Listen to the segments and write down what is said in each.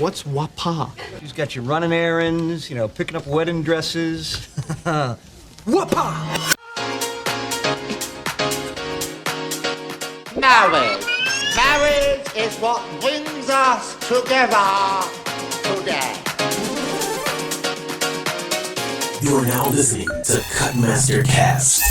What's wapa? She's got you running errands, you know, picking up wedding dresses. Wapa! Marriage. Marriage is what brings us together today. You're now listening to Cutmaster Cast.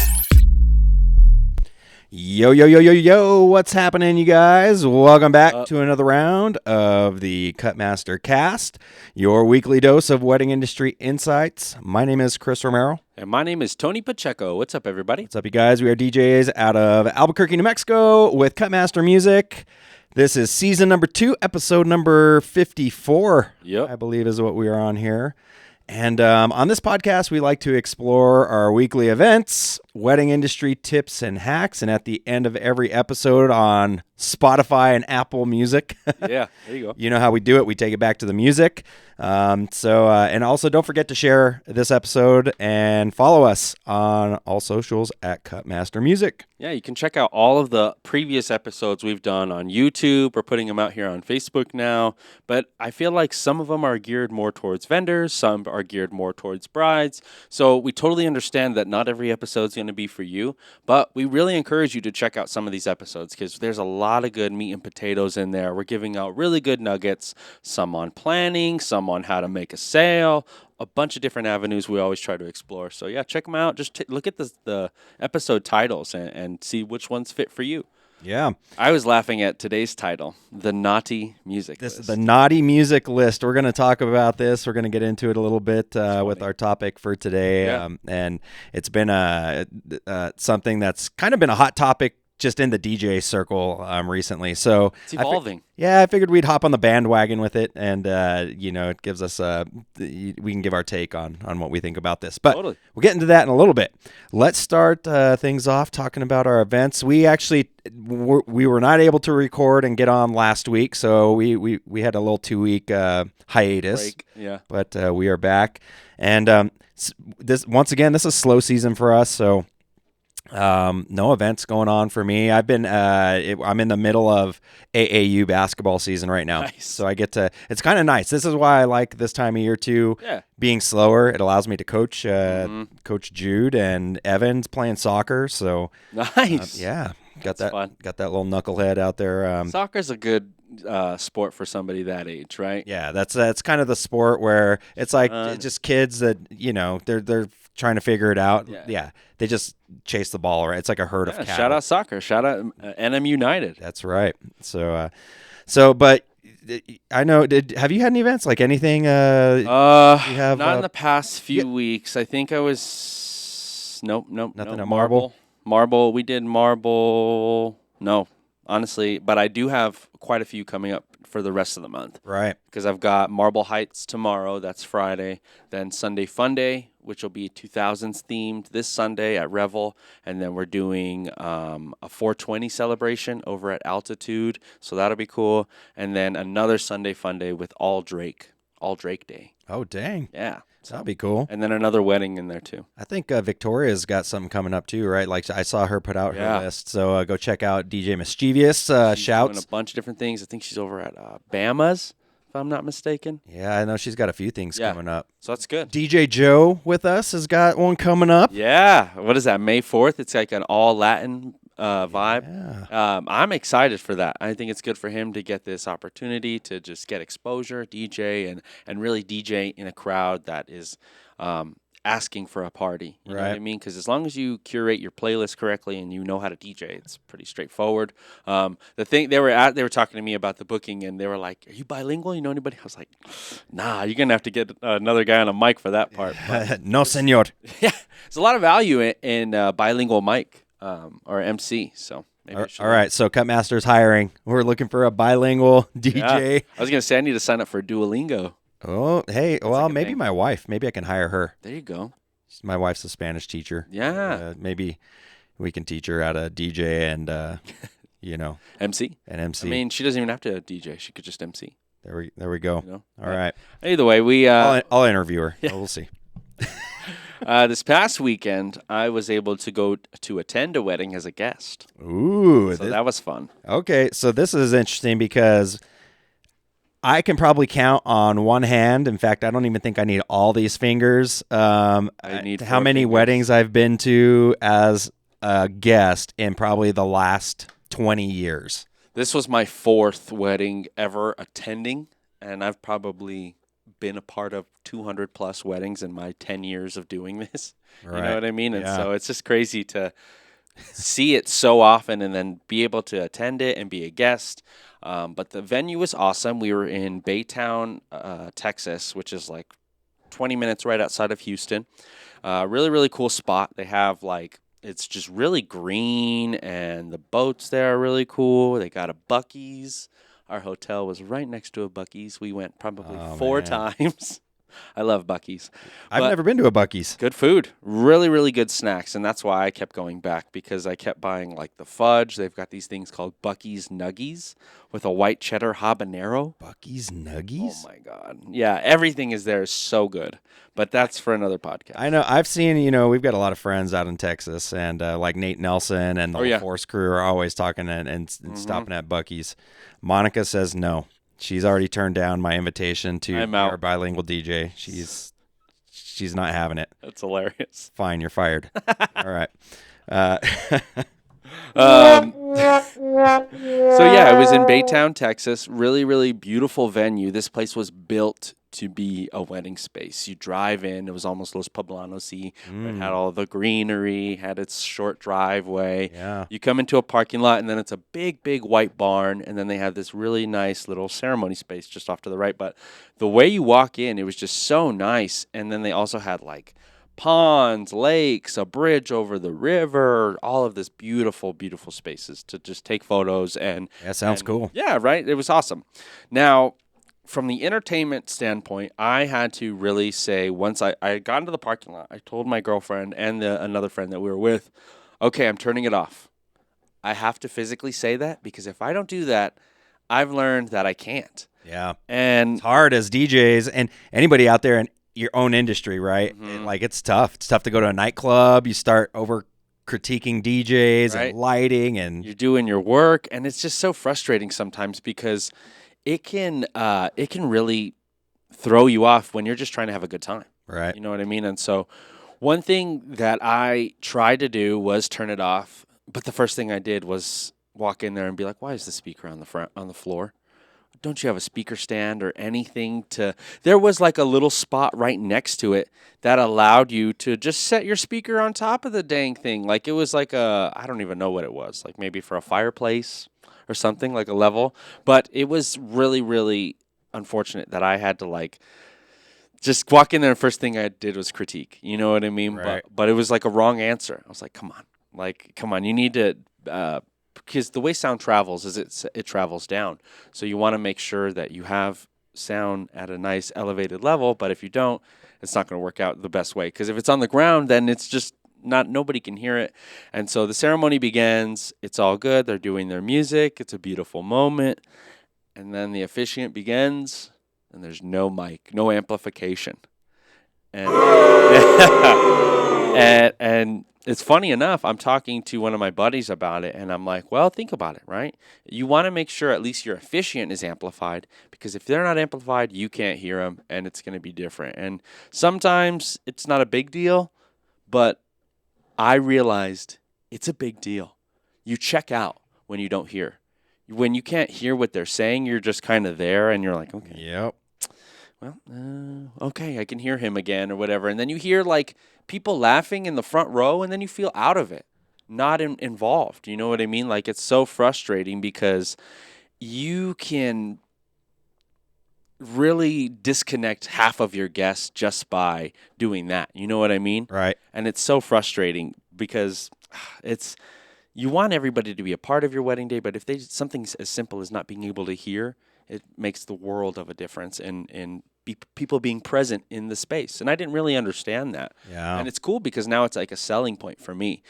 Yo, what's happening, you guys? Welcome back to another round of the Cutmaster Cast, your weekly dose of wedding industry insights. My name is Chris Romero. And my name is Tony Pacheco. What's up, everybody? What's up, you guys? We are DJs out of Albuquerque, New Mexico with Cutmaster Music. This is season number 2, episode number 54, I believe is what we are on here. And on this podcast, we like to explore our weekly events, wedding industry tips and hacks, and at the end of every episode on Spotify and Apple Music. Yeah, there you go. You know how we do it. We take it back to the music. And also don't forget to share this episode and follow us on all socials at Cutmaster Music. Yeah, you can check out all of the previous episodes we've done on YouTube. We're putting them out here on Facebook now. But I feel like some of them are geared more towards vendors. Some are geared more towards brides. So we totally understand that not every episode is going to be for you. But we really encourage you to check out some of these episodes because there's a lot of good meat and potatoes in there. We're giving out really good nuggets, some on planning, some on how to make a sale, a bunch of different avenues we always try to explore. So yeah, check them out. Just look at the episode titles and see which ones fit for you. Yeah. I was laughing at today's title, The Knotty Music List. This is the Knotty Music List. We're going to talk about this. We're going to get into it a little bit with our topic for today. Yeah. And it's been something that's kind of been a hot topic just in the DJ circle recently. So it's evolving. I figured we'd hop on the bandwagon with it, and it gives us we can give our take on what we think about this. But Totally. We'll get into that in a little bit. Let's start things off talking about our events. We actually we were not able to record and get on last week, so we had a little 2-week hiatus. Break. Yeah. But we are back, and this is slow season for us, so. No events going on for me. I've been I'm in the middle of AAU basketball season right now. Nice. So I get to, it's kind of nice. This is why I like this time of year too. Yeah. Being slower, it allows me to coach Coach Jude and Evans playing soccer. So Nice. yeah, got That's fun. that little knucklehead out there. Soccer's a good sport for somebody that age, right? Yeah, that's kind of the sport where it's like just kids that, you know, they're trying to figure it out. Yeah. They just chase the ball around. It's like a herd of cattle. Shout out soccer. Shout out NM United. That's right. So but I know. Have you had any events like anything? Not in the past few weeks. I think I was nothing at Marble. Marble. We did Marble. No, honestly, but I do have quite a few coming up for the rest of the month. Right. Because I've got Marble Heights tomorrow. That's Friday. Then Sunday Fun Day, which will be 2000s themed this Sunday at Revel. And then we're doing a 420 celebration over at Altitude. So that'll be cool. And then another Sunday Fun Day with All Drake Day. Oh, dang. Yeah. That'll be cool. And then another wedding in there too. I think Victoria's got something coming up too, right? Like I saw her put out her list. So go check out DJ Mischievous. She's Shouts. doing a bunch of different things. I think she's over at Bama's, if I'm not mistaken. Yeah, I know she's got a few things coming up. So that's good. DJ Joe with us has got one coming up. Yeah. What is that? May 4th? It's like an all Latin vibe. Yeah. I'm excited for that. I think it's good for him to get this opportunity to just get exposure, DJ, and really DJ in a crowd that is asking for a party. You know what I mean? Because as long as you curate your playlist correctly and you know how to DJ, it's pretty straightforward. The thing they were talking to me about the booking, and they were like, "Are you bilingual? You know anybody?" I was like, "Nah, you're gonna have to get another guy on a mic for that part." No, senor. Yeah, there's a lot of value in bilingual mic or MC. So. All right, so Cutmaster's hiring. We're looking for a bilingual DJ. Yeah. I was gonna say I need to sign up for Duolingo. Oh, hey, That's well, like a maybe thing. my wife. Maybe I can hire her. There you go. My wife's a Spanish teacher. Yeah. Maybe we can teach her how to DJ and, MC. An MC. I mean, she doesn't even have to DJ. She could just MC. There we go. You know? All right. Either way, we I'll interview her. Yeah. We'll see. this past weekend, I was able to go to attend a wedding as a guest. Ooh. So that was fun. Okay, so this is interesting because I can probably count on one hand. In fact, I don't even think I need all these fingers. I need how 4 many fingers. weddings I've been to as a guest in probably the last 20 years. This was my 4th wedding ever attending, and I've probably been a part of 200 plus weddings in my 10 years of doing this. Right. You know what I mean? And Yeah. so it's just crazy to see it so often and then be able to attend it and be a guest. But the venue was awesome. We were in Baytown, Texas, which is like 20 minutes right outside of Houston. Really, really cool spot. They have it's just really green, and the boats there are really cool. They got a Buc-ee's. Our hotel was right next to a Buc-ee's. We went probably 4 times. I love Buc-ee's. I've never been to a Buc-ee's. Good food. Really, really good snacks. And that's why I kept going back, because I kept buying the fudge. They've got these things called Buc-ee's Nuggies with a white cheddar habanero. Buc-ee's Nuggies? Oh, my God. Yeah, everything is there is so good. But that's for another podcast. I know. I've seen, we've got a lot of friends out in Texas, and like Nate Nelson and the whole Force crew are always talking and stopping at Buc-ee's. Monica says no. She's already turned down my invitation to our bilingual DJ. She's not having it. That's hilarious. Fine, you're fired. All right. So yeah, it was in Baytown, Texas. Really, really beautiful venue. This place was built to be a wedding space. You drive in, it was almost Los Poblanos-y. It had all the greenery, had its short driveway. Yeah. You come into a parking lot, and then it's a big, big white barn, and then they have this really nice little ceremony space just off to the right. But the way you walk in, it was just so nice. And then they also had ponds, lakes, a bridge over the river, all of this beautiful, beautiful spaces to just take photos. And that sounds cool. Yeah, right? It was awesome. Now, from the entertainment standpoint, I had to really say, once I got into the parking lot, I told my girlfriend and another friend that we were with, okay, I'm turning it off. I have to physically say that, because if I don't do that, I've learned that I can't. Yeah. And it's hard as DJs and anybody out there in your own industry, right? Mm-hmm. It's tough. It's tough to go to a nightclub. You start critiquing DJs Right. and lighting and You're doing your work, and it's just so frustrating sometimes because it can really throw you off when you're just trying to have a good time. right. You know what I mean? And so one thing that I tried to do was turn it off, but the first thing I did was walk in there and be like, "Why is the speaker on the floor? Don't you have a speaker stand or anything to?" There was like a little spot right next to it that allowed you to just set your speaker on top of the dang thing. Like it was like I don't even know what it was, like maybe for a fireplace or something, like a level. But it was really, really unfortunate that I had to like just walk in there and first thing I did was critique. You know what I mean? Right. But it was like a wrong answer. I was like, come on, you need to because the way sound travels is it travels down. So you want to make sure that you have sound at a nice elevated level, but if you don't, it's not going to work out the best way, because if it's on the ground, then it's just nobody can hear it. And so the ceremony begins. It's all good. They're doing their music. It's a beautiful moment. And then the officiant begins, and there's no mic, no amplification. And and it's funny enough, I'm talking to one of my buddies about it, and I'm like, well, think about it, right? You want to make sure at least your officiant is amplified, because if they're not amplified, you can't hear them, and it's going to be different. And sometimes it's not a big deal, but I realized it's a big deal. You check out when you don't hear. When you can't hear what they're saying, you're just kind of there, and you're like, okay. Yep. Well, okay, I can hear him again or whatever. And then you hear like people laughing in the front row, and then you feel out of it, not involved. You know what I mean? Like it's so frustrating because you can really disconnect half of your guests just by doing that. You know what I mean? Right. And it's so frustrating because you want everybody to be a part of your wedding day, but if something as simple as not being able to hear, it makes the world of a difference in people being present in the space. And I didn't really understand that. Yeah. And it's cool because now it's like a selling point for me.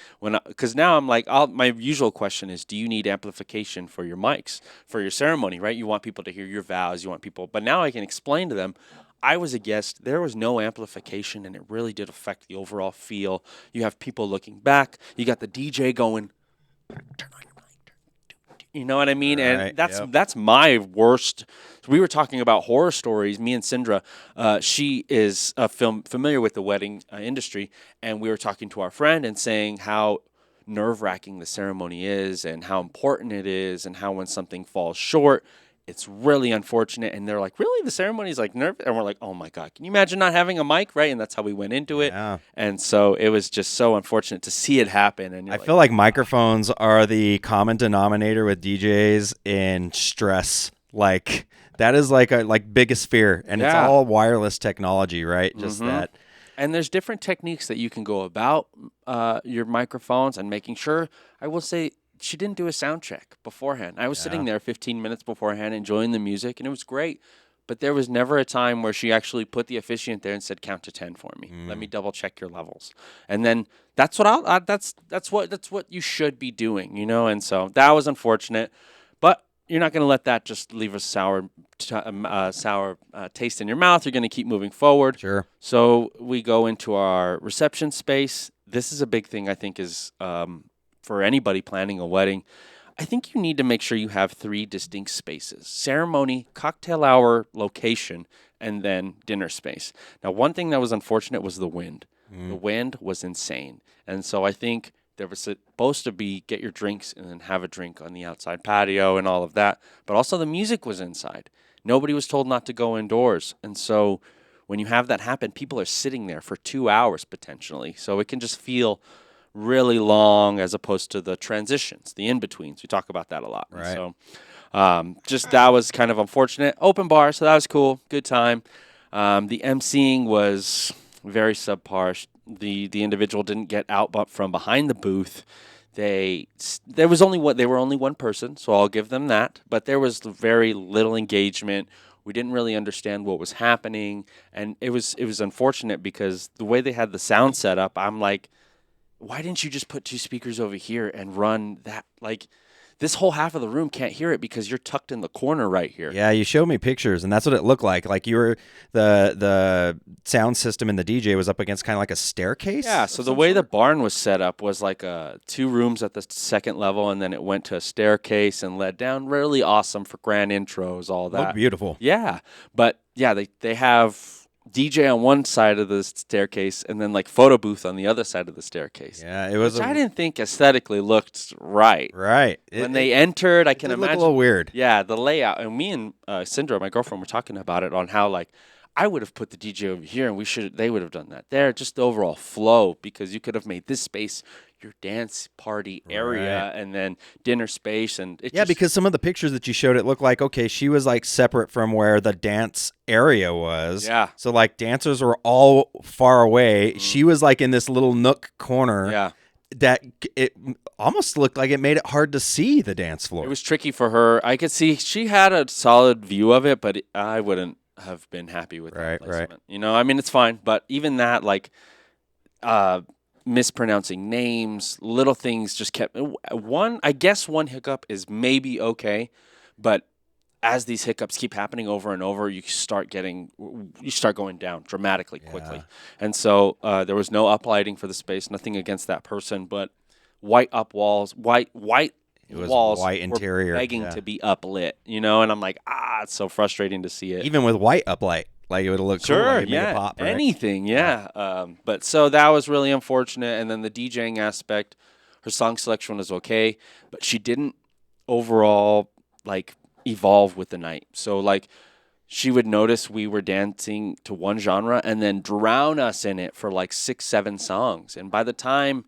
Because now I'm like, my usual question is, do you need amplification for your mics, for your ceremony, right? You want people to hear your vows. But now I can explain to them, I was a guest. There was no amplification, and it really did affect the overall feel. You have people looking back. You got the DJ going, turn on your mic. You know what I mean? Right, And that's my worst. We were talking about horror stories. Me and Sindra, she is familiar with the wedding industry, and we were talking to our friend and saying how nerve-wracking the ceremony is and how important it is and how when something falls short, it's really unfortunate. And they're like, really? The ceremony is like nerve? And we're like, oh my God, can you imagine not having a mic, right? And that's how we went into it. Yeah. And so it was just so unfortunate to see it happen. And I feel like microphones are the common denominator with DJs in stress. Like that is like a biggest fear, and it's Yeah. all wireless technology, right? Just that. And there's different techniques that you can go about your microphones and making sure. I will say she didn't do a sound check beforehand. I was sitting there 15 minutes beforehand enjoying the music, and it was great. But there was never a time where she actually put the officiant there and said, "Count to 10 for me. Let me double check your levels." And then that's what that's what you should be doing, you know. And so that was unfortunate, but you're not going to let that just leave a sour taste in your mouth. You're going to keep moving forward. Sure. So we go into our reception space. This is a big thing, I think, is for anybody planning a wedding. I think you need to make sure you have 3 distinct spaces: ceremony, cocktail hour, location, and then dinner space. Now, one thing that was unfortunate was the wind. The wind was insane. And so I think there was supposed to be get your drinks and then have a drink on the outside patio and all of that. But also the music was inside. Nobody was told not to go indoors. And so when you have that happen, people are sitting there for 2 hours potentially. So it can just feel really long as opposed to the transitions, the in-betweens. We talk about that a lot. Right. So just that was kind of unfortunate. Open bar, so that was cool. Good time. The emceeing was very subpar. The individual didn't get out but from behind the booth. They were only one person, so I'll give them that. But there was very little engagement. We didn't really understand what was happening, and it was unfortunate because the way they had the sound set up, I'm like, why didn't you just put 2 speakers over here and run that? Like, this whole half of the room can't hear it because you're tucked in the corner right here. Yeah, you showed me pictures, and that's what it looked like. Like you were the sound system in the DJ was up against kind of like a staircase. Yeah, so the way the barn was set up was like 2 rooms at the second level, and then it went to a staircase and led down. Really awesome for grand intros, all that. Looked beautiful. Yeah, but yeah, they have DJ on one side of the staircase and then like photo booth on the other side of the staircase. Yeah, it was. Which I didn't think aesthetically looked right. Right. When they entered, I can it imagine. Looked a little weird. Yeah, the layout. And me and Sindra, my girlfriend, were talking about it on how like I would have put the DJ over here, and they would have done that there. Just the overall flow, because you could have made this space your dance party area, and then dinner space, and because some of the pictures that you showed, it looked like she was like separate from where the dance area was. Yeah. So like dancers were all far away. She was like in this little nook corner. Yeah. That it almost looked like it made it hard to see the dance floor. It was tricky for her. I could see she had a solid view of it, but I wouldn't have been happy with that placement. Right. You know, I mean, it's fine, but even that, like, mispronouncing names, little things just kept one hiccup is maybe okay, but as these hiccups keep happening over and over, you start going down dramatically quickly. And so there was no uplighting for the space, nothing against that person, but white walls, white interior, were begging to be uplit, you know, and I'm like, it's so frustrating to see it. Even with white uplight. Like it would have looked cool. Like Yeah, make it pop, right? anything, yeah. But so that was really unfortunate. And then the DJing aspect, her song selection was okay, but she didn't overall like evolve with the night. So like she would notice we were dancing to one genre and then drown us in it for like 6-7 songs. And by the time,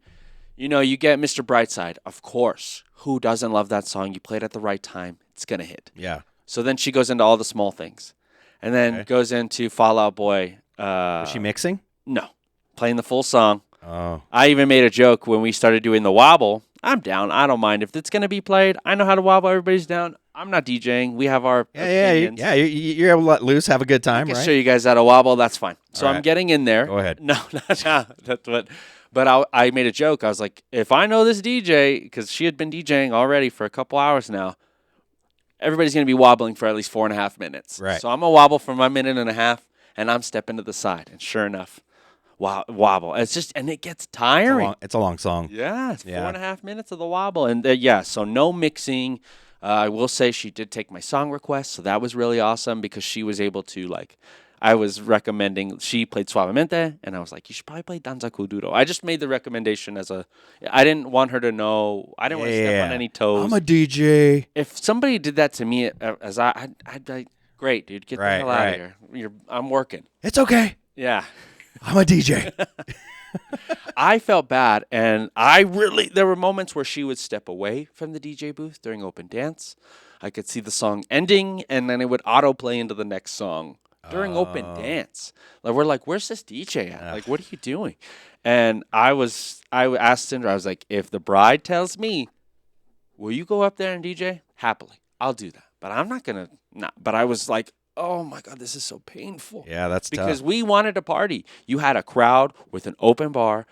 you know, you get Mr. Brightside, of course. Who doesn't love that song? You play it at the right time, it's gonna hit. Yeah. So then she goes into all the small things. And then goes into Fall Out Boy. Was she mixing? No. Playing the full song. Oh. I even made a joke when we started doing the wobble. I'm down. I don't mind. If it's going to be played, I know how to wobble. Everybody's down. I'm not DJing. We have our opinions. You're able to let loose, have a good time, I can right? show you guys how to wobble. That's fine. So I'm getting in there. Go ahead. No, that's what. But I made a joke. I was like, if I know this DJ, because she had been DJing already for a couple hours now, everybody's going to be wobbling for at least 4.5 minutes. Right. So I'm going to wobble for my 1.5 minutes, and I'm stepping to the side. And sure enough, wobble. And it gets tiring. It's a long song. Yeah, it's 4.5 minutes of the wobble. And so no mixing. I will say she did take my song request, so that was really awesome because she was able to, like, I was recommending, she played Suavemente, and I was like, you should probably play Danza Kuduro. I just made the recommendation I didn't want her to know, I didn't want to step on any toes. I'm a DJ. If somebody did that to me, I'd be like, great, dude, get the hell out of here. I'm working. It's okay. Yeah. I'm a DJ. I felt bad, and there were moments where she would step away from the DJ booth during open dance. I could see the song ending, and then it would autoplay into the next song. During open dance, like we're like, where's this DJ at? Like, what are you doing? And I asked Cinder, I was like, if the bride tells me, will you go up there and DJ? Happily, I'll do that. But I'm not gonna. But I was like, oh my God, this is so painful. Yeah, that's because tough. we wanted to party. You had a crowd with an open bar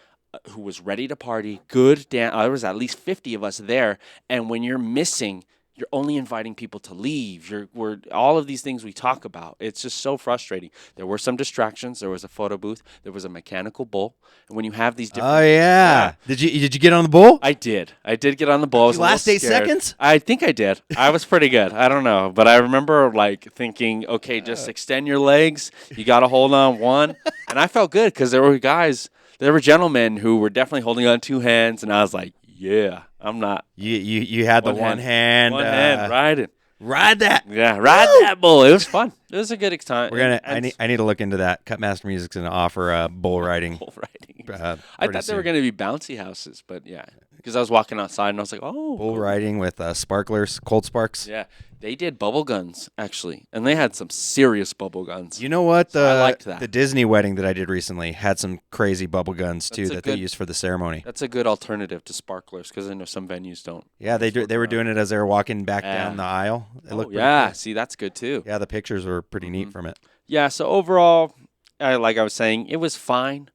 who was ready to party. Good dance. There was at least 50 of us there, and when you're missing, you're only inviting people to leave. We're all of these things we talk about. It's just so frustrating. There were some distractions. There was a photo booth. There was a mechanical bull. And when you have these different... Oh, yeah. Did you get on the bull? I did. I did get on the bull. Last 8 seconds? I think I did. I was pretty good. I don't know. But I remember like thinking, okay, just extend your legs. You got to hold on one. And I felt good because there were gentlemen who were definitely holding on 2 hands. And I was like, yeah, I'm not. You had the one hand. One hand, riding. Ride that. Yeah, ride that bull. It was fun. It was a good time. I need to look into that. Cutmaster Music's going to offer bull riding. Bull riding. I thought they were going to be bouncy houses, but yeah. Because I was walking outside and I was like, oh. Bull riding with sparklers, cold sparks. Yeah. They did bubble guns, actually. And they had some serious bubble guns. You know what? I liked that. The Disney wedding that I did recently had some crazy bubble guns, too, they used for the ceremony. That's a good alternative to sparklers, because I know some venues don't. Yeah, they were doing it as they were walking back down the aisle. It looked good. See, that's good, too. Yeah, the pictures were pretty neat from it. Yeah, so overall, like I was saying, it was fine.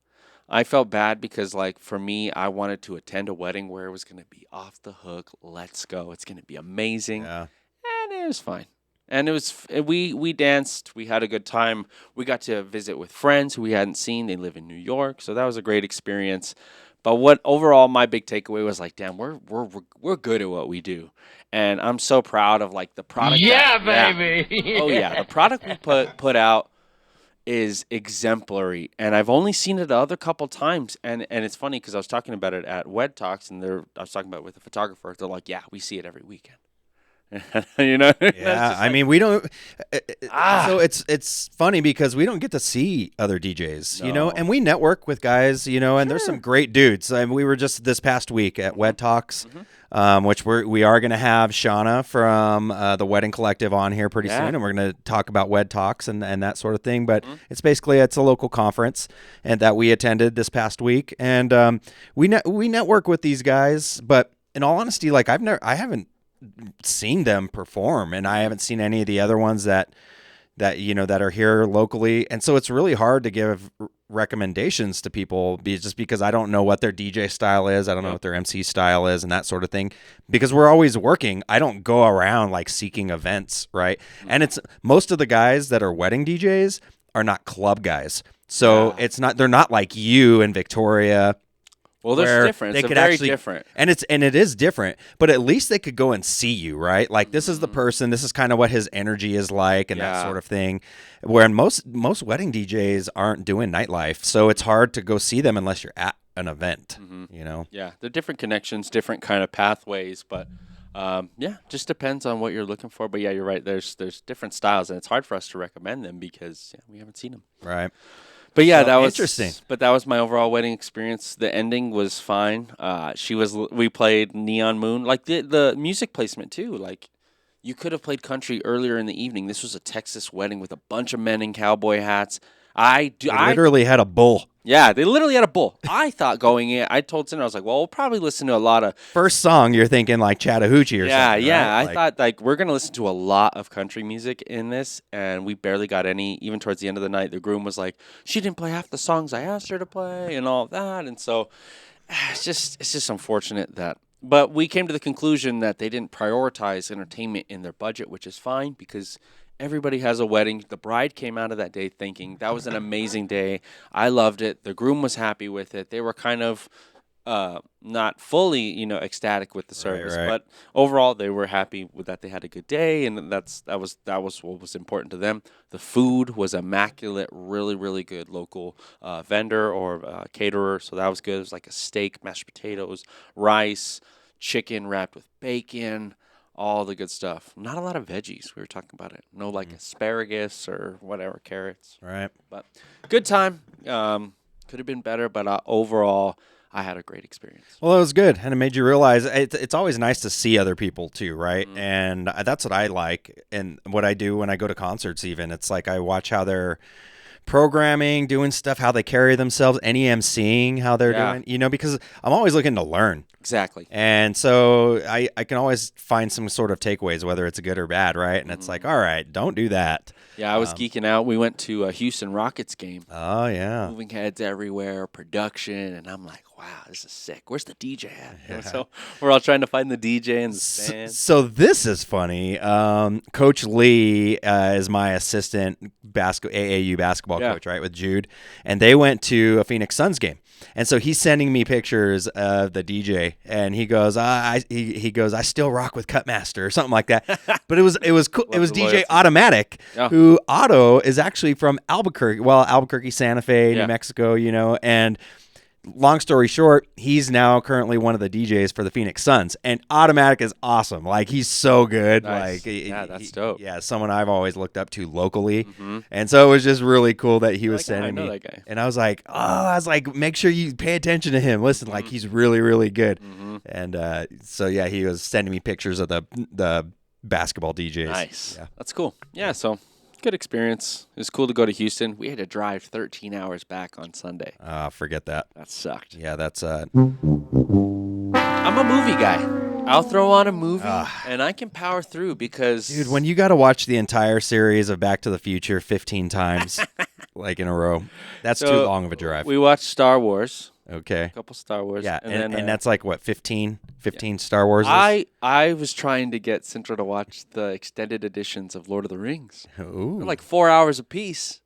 I felt bad because, like, for me, I wanted to attend a wedding where it was going to be off the hook. Let's go. It's going to be amazing. Yeah. And it was fine. And it was, we danced. We had a good time. We got to visit with friends who we hadn't seen. They live in New York. So that was a great experience. But what overall my big takeaway was like, damn, we're good at what we do. And I'm so proud of like the product. Baby. Oh yeah. The product we put out is exemplary, and I've only seen it the other couple times, and it's funny because I was talking about it at Wed Talks, and I was talking about it with the photographer. They're like, yeah, we see it every weekend. You know? Yeah, I mean, we don't. So it's funny because we don't get to see other DJs, you know, and we network with guys, you know, and there's some great dudes. I mean, we were just this past week at Wed Talks, which we are going to have Shauna from the Wedding Collective on here pretty soon, and we're going to talk about Wed Talks and that sort of thing. But it's a local conference and that we attended this past week, and we network with these guys. But in all honesty, like I haven't seen them perform, and I haven't seen any of the other ones that you know that are here locally, and so it's really hard to give recommendations to people just because I don't know what their DJ style is, I don't know what their MC style is, and that sort of thing, because we're always working. I don't go around like seeking events, right? And it's most of the guys that are wedding DJs are not club guys, so they're not like you in Victoria. Well, there's different. It's very different. And it is different, but at least they could go and see you, right? Like this is the person, this is kind of what his energy is like and that sort of thing. Where most wedding DJs aren't doing nightlife, so it's hard to go see them unless you're at an event, you know? Yeah, they're different connections, different kind of pathways, but just depends on what you're looking for. But yeah, you're right. There's different styles, and it's hard for us to recommend them because we haven't seen them. Right. But yeah, So, that was interesting. But that was my overall wedding experience. The ending was fine. We played Neon Moon, like the music placement too. Like you could have played country earlier in the evening. This was a Texas wedding with a bunch of men in cowboy hats. I literally had a bull. Yeah, they literally had a bull. I thought going in, I told Cinder, I was like, well, we'll probably listen to a lot of... First song, you're thinking like Chattahoochee or something, Yeah, right? I thought like we're going to listen to a lot of country music in this, and we barely got any. Even towards the end of the night, the groom was like, she didn't play half the songs I asked her to play and all of that, and so it's just unfortunate that... But we came to the conclusion that they didn't prioritize entertainment in their budget, which is fine because... Everybody has a wedding. The bride came out of that day thinking that was an amazing day. I loved it. The groom was happy with it. They were kind of not fully, ecstatic with the service, but overall they were happy with that. They had a good day, and that was what was important to them. The food was immaculate, really, really good local vendor or caterer, so that was good. It was like a steak, mashed potatoes, rice, chicken wrapped with bacon. All the good stuff. Not a lot of veggies. We were talking about it. No, like asparagus or whatever, carrots. Right. But good time. Could have been better, but overall, I had a great experience. Well, it was good, and it made you realize it's always nice to see other people too, right? And that's what I like, and what I do when I go to concerts even. It's like I watch how they're programming, doing stuff, how they carry themselves, any emceeing, how they're doing, because I'm always looking to learn. Exactly. And so I can always find some sort of takeaways, whether it's good or bad, right? And it's like, all right, don't do that. Yeah, I was geeking out. We went to a Houston Rockets game. Oh, yeah. Moving heads everywhere, production, and I'm like, wow, this is sick. Where's the DJ at? Yeah. So we're all trying to find the DJ and the stand. So this is funny. Coach Lee is my assistant AAU basketball coach, right, with Jude. And they went to a Phoenix Suns game. And so he's sending me pictures of the DJ, and he goes, he goes, I still rock with Cutmaster or something like that. But it was cool. It was DJ loyalty. Automatic, who Otto is actually from Albuquerque. Well, Albuquerque, Santa Fe, New Mexico, and long story short, he's now currently one of the DJs for the Phoenix Suns, and Automatic is awesome. Like, he's so good. Nice. Like, that's dope. Yeah, someone I've always looked up to locally, and so it was just really cool that he was sending me. that guy. And I was like, make sure you pay attention to him. Listen, like, he's really, really good. And so yeah, he was sending me pictures of the basketball DJs. Nice. Yeah. That's cool. Yeah. So. Good experience. It was cool to go to Houston. We had to drive 13 hours back on Sunday. Forget that. That sucked. Yeah, that's I'm a movie guy. I'll throw on a movie and I can power through because dude, when you got to watch the entire series of Back to the Future 15 times, like in a row. That's So, too long of a drive. We watched Star Wars. Okay. A couple Star Wars. Yeah, and then, that's like what 15 Star Wars. I was trying to get Sintra to watch the extended editions of Lord of the Rings. Ooh. They're like 4 hours apiece.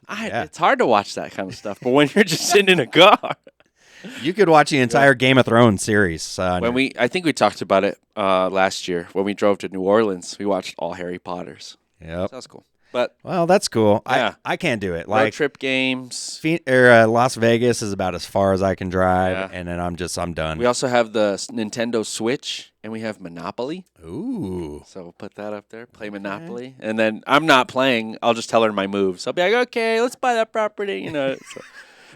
It's hard to watch that kind of stuff. But when you're just sitting in a car, You could watch the entire Game of Thrones series. I think we talked about it last year when we drove to New Orleans. We watched all Harry Potters. Yep. So that's cool. But Well, that's cool. Yeah. I can't do it. road Like trip games. Las Vegas is about as far as I can drive, Yeah. and then I'm done. We also have the Nintendo Switch, and we have Monopoly. Ooh. So we'll put that up there. Play Monopoly, and then I'm not playing. I'll just tell her my moves. I'll be like, okay, let's buy that property. So.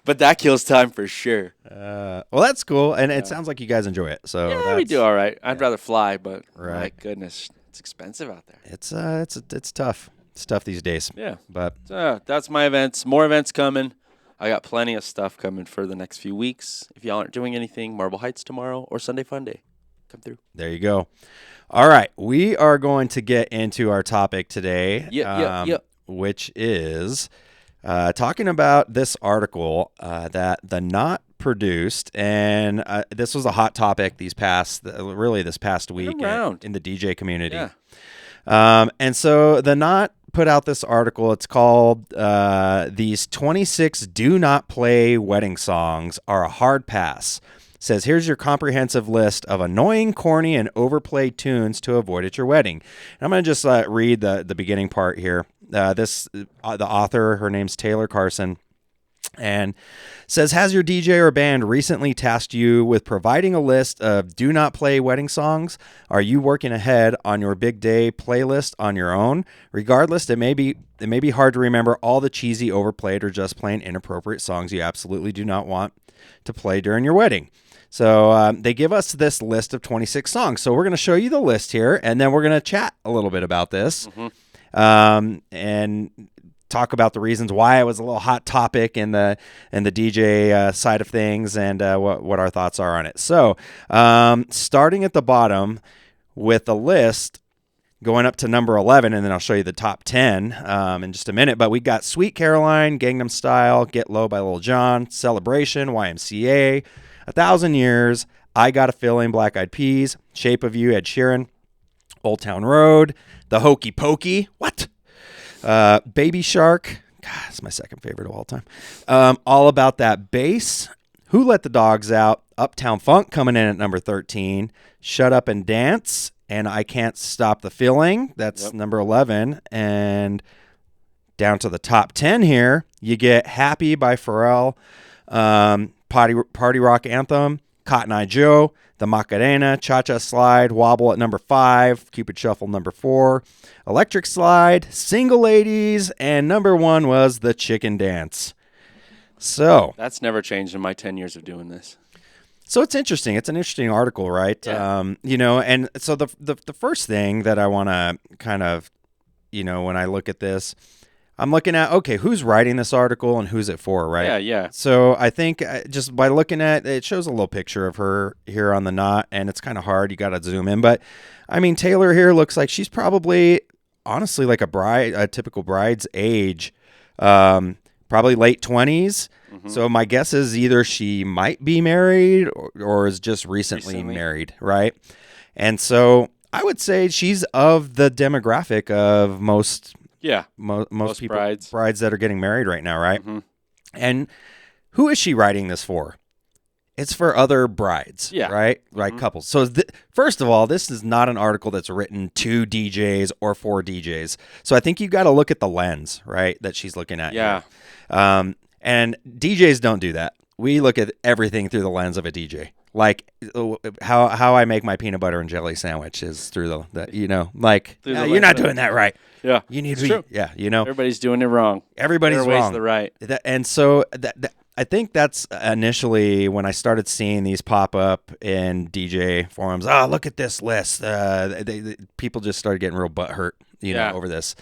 But that kills time for sure. Well, that's cool, and it sounds like you guys enjoy it. So Yeah, we do all right. I'd rather fly, but my Right. goodness, it's expensive out there. It's tough. It's tough these days. Yeah. But So that's my events. More events coming. I got plenty of stuff coming for the next few weeks. If y'all aren't doing anything, Marble Heights tomorrow or Sunday Fun Day. Come through. there you go. All right, we are going to get into our topic today, which is talking about this article that the Knot produced, and this was a hot topic this past week around. in the DJ community. Yeah. And so the Knot put out this article. It's called "These 26 Do Not Play Wedding Songs Are a Hard Pass." Says, here's your comprehensive list of annoying, corny, and overplayed tunes to avoid at your wedding. And I'm going to just read the beginning part here. The author, her name's Taylor Carson, and says, has your DJ or band recently tasked you with providing a list of do not play wedding songs? Are you working ahead on your big day playlist on your own? Regardless, it may be hard to remember all the cheesy, overplayed, or just plain inappropriate songs you absolutely do not want to play during your wedding. So they give us this list of 26 songs. So we're going to show you the list here, and then we're going to chat a little bit about this. And talk about the reasons why it was a little hot topic in the DJ side of things, and what our thoughts are on it. So starting at the bottom with the list, going up to number 11, and then I'll show you the top 10 in just a minute. But we got Sweet Caroline, Gangnam Style, Get Low by Lil Jon, Celebration, YMCA, 1,000 Years, I Got a Feeling, Black Eyed Peas, Shape of You, Ed Sheeran, Old Town Road, The Hokey Pokey, what? Baby Shark, God, that's my second favorite of all time. All About That Bass, Who Let the Dogs Out, Uptown Funk coming in at number 13, Shut Up and Dance, and I Can't Stop the Feeling, that's number 11, and down to the top 10 here, you get Happy by Pharrell, Party Rock Anthem, Cotton Eye Joe, The Macarena, Cha-Cha Slide, Wobble at number 5, Cupid Shuffle number 4, Electric Slide, Single Ladies, and number 1 was The Chicken Dance. So That's never changed in my 10 years of doing this. So it's interesting. It's an interesting article, right? Yeah. And so the first thing that I want to kind of, when I look at this, I'm looking at, okay, who's writing this article and who's it for, right? Yeah. So I think just by looking at it, shows a little picture of her here on the Knot, and it's kind of hard. You got to zoom in. But, I mean, Taylor here looks like she's probably, honestly, like a typical bride's age, probably late 20s. Mm-hmm. So my guess is either she might be married or is just recently married, right? And so I would say she's of the demographic of most people, brides that are getting married right now, right? Mm-hmm. And who is she writing this for? It's for other brides, right? Right, couples. So first of all, this is not an article that's written to DJs or for DJs. So I think you got to look at the lens, right, that she's looking at. Yeah. Here. And DJs don't do that. We look at everything through the lens of a DJ. Like how I make my peanut butter and jelly sandwich is through you're not doing that right. Yeah, you need to. Everybody's doing it wrong. Everybody's Their way's wrong. The right. And so I think that's initially when I started seeing these pop up in DJ forums. Oh, look at this list. People just started getting real butthurt, over this.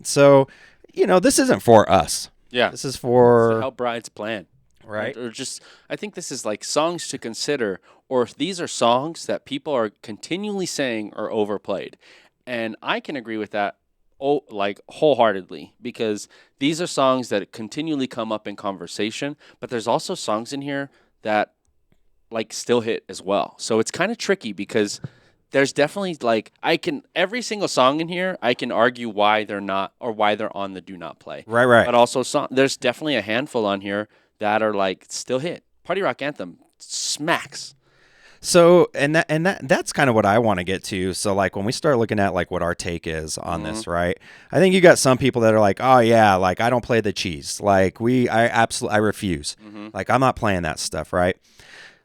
So this isn't for us. Yeah, this is for help brides plan. Right. Or just, I think this is like songs to consider, or if these are songs that people are continually saying are overplayed. And I can agree with that like wholeheartedly, because these are songs that continually come up in conversation, but there's also songs in here that like still hit as well. So it's kind of tricky because there's definitely like every single song in here I can argue why they're not or why they're on the do not play. Right. But also there's definitely a handful on here that are like still hit. Party Rock Anthem smacks. So that's kind of what I want to get to. So like when we start looking at like what our take is on this, right? I think you got some people that are like, oh yeah, like I don't play the cheese. Like I refuse. Like I'm not playing that stuff, right?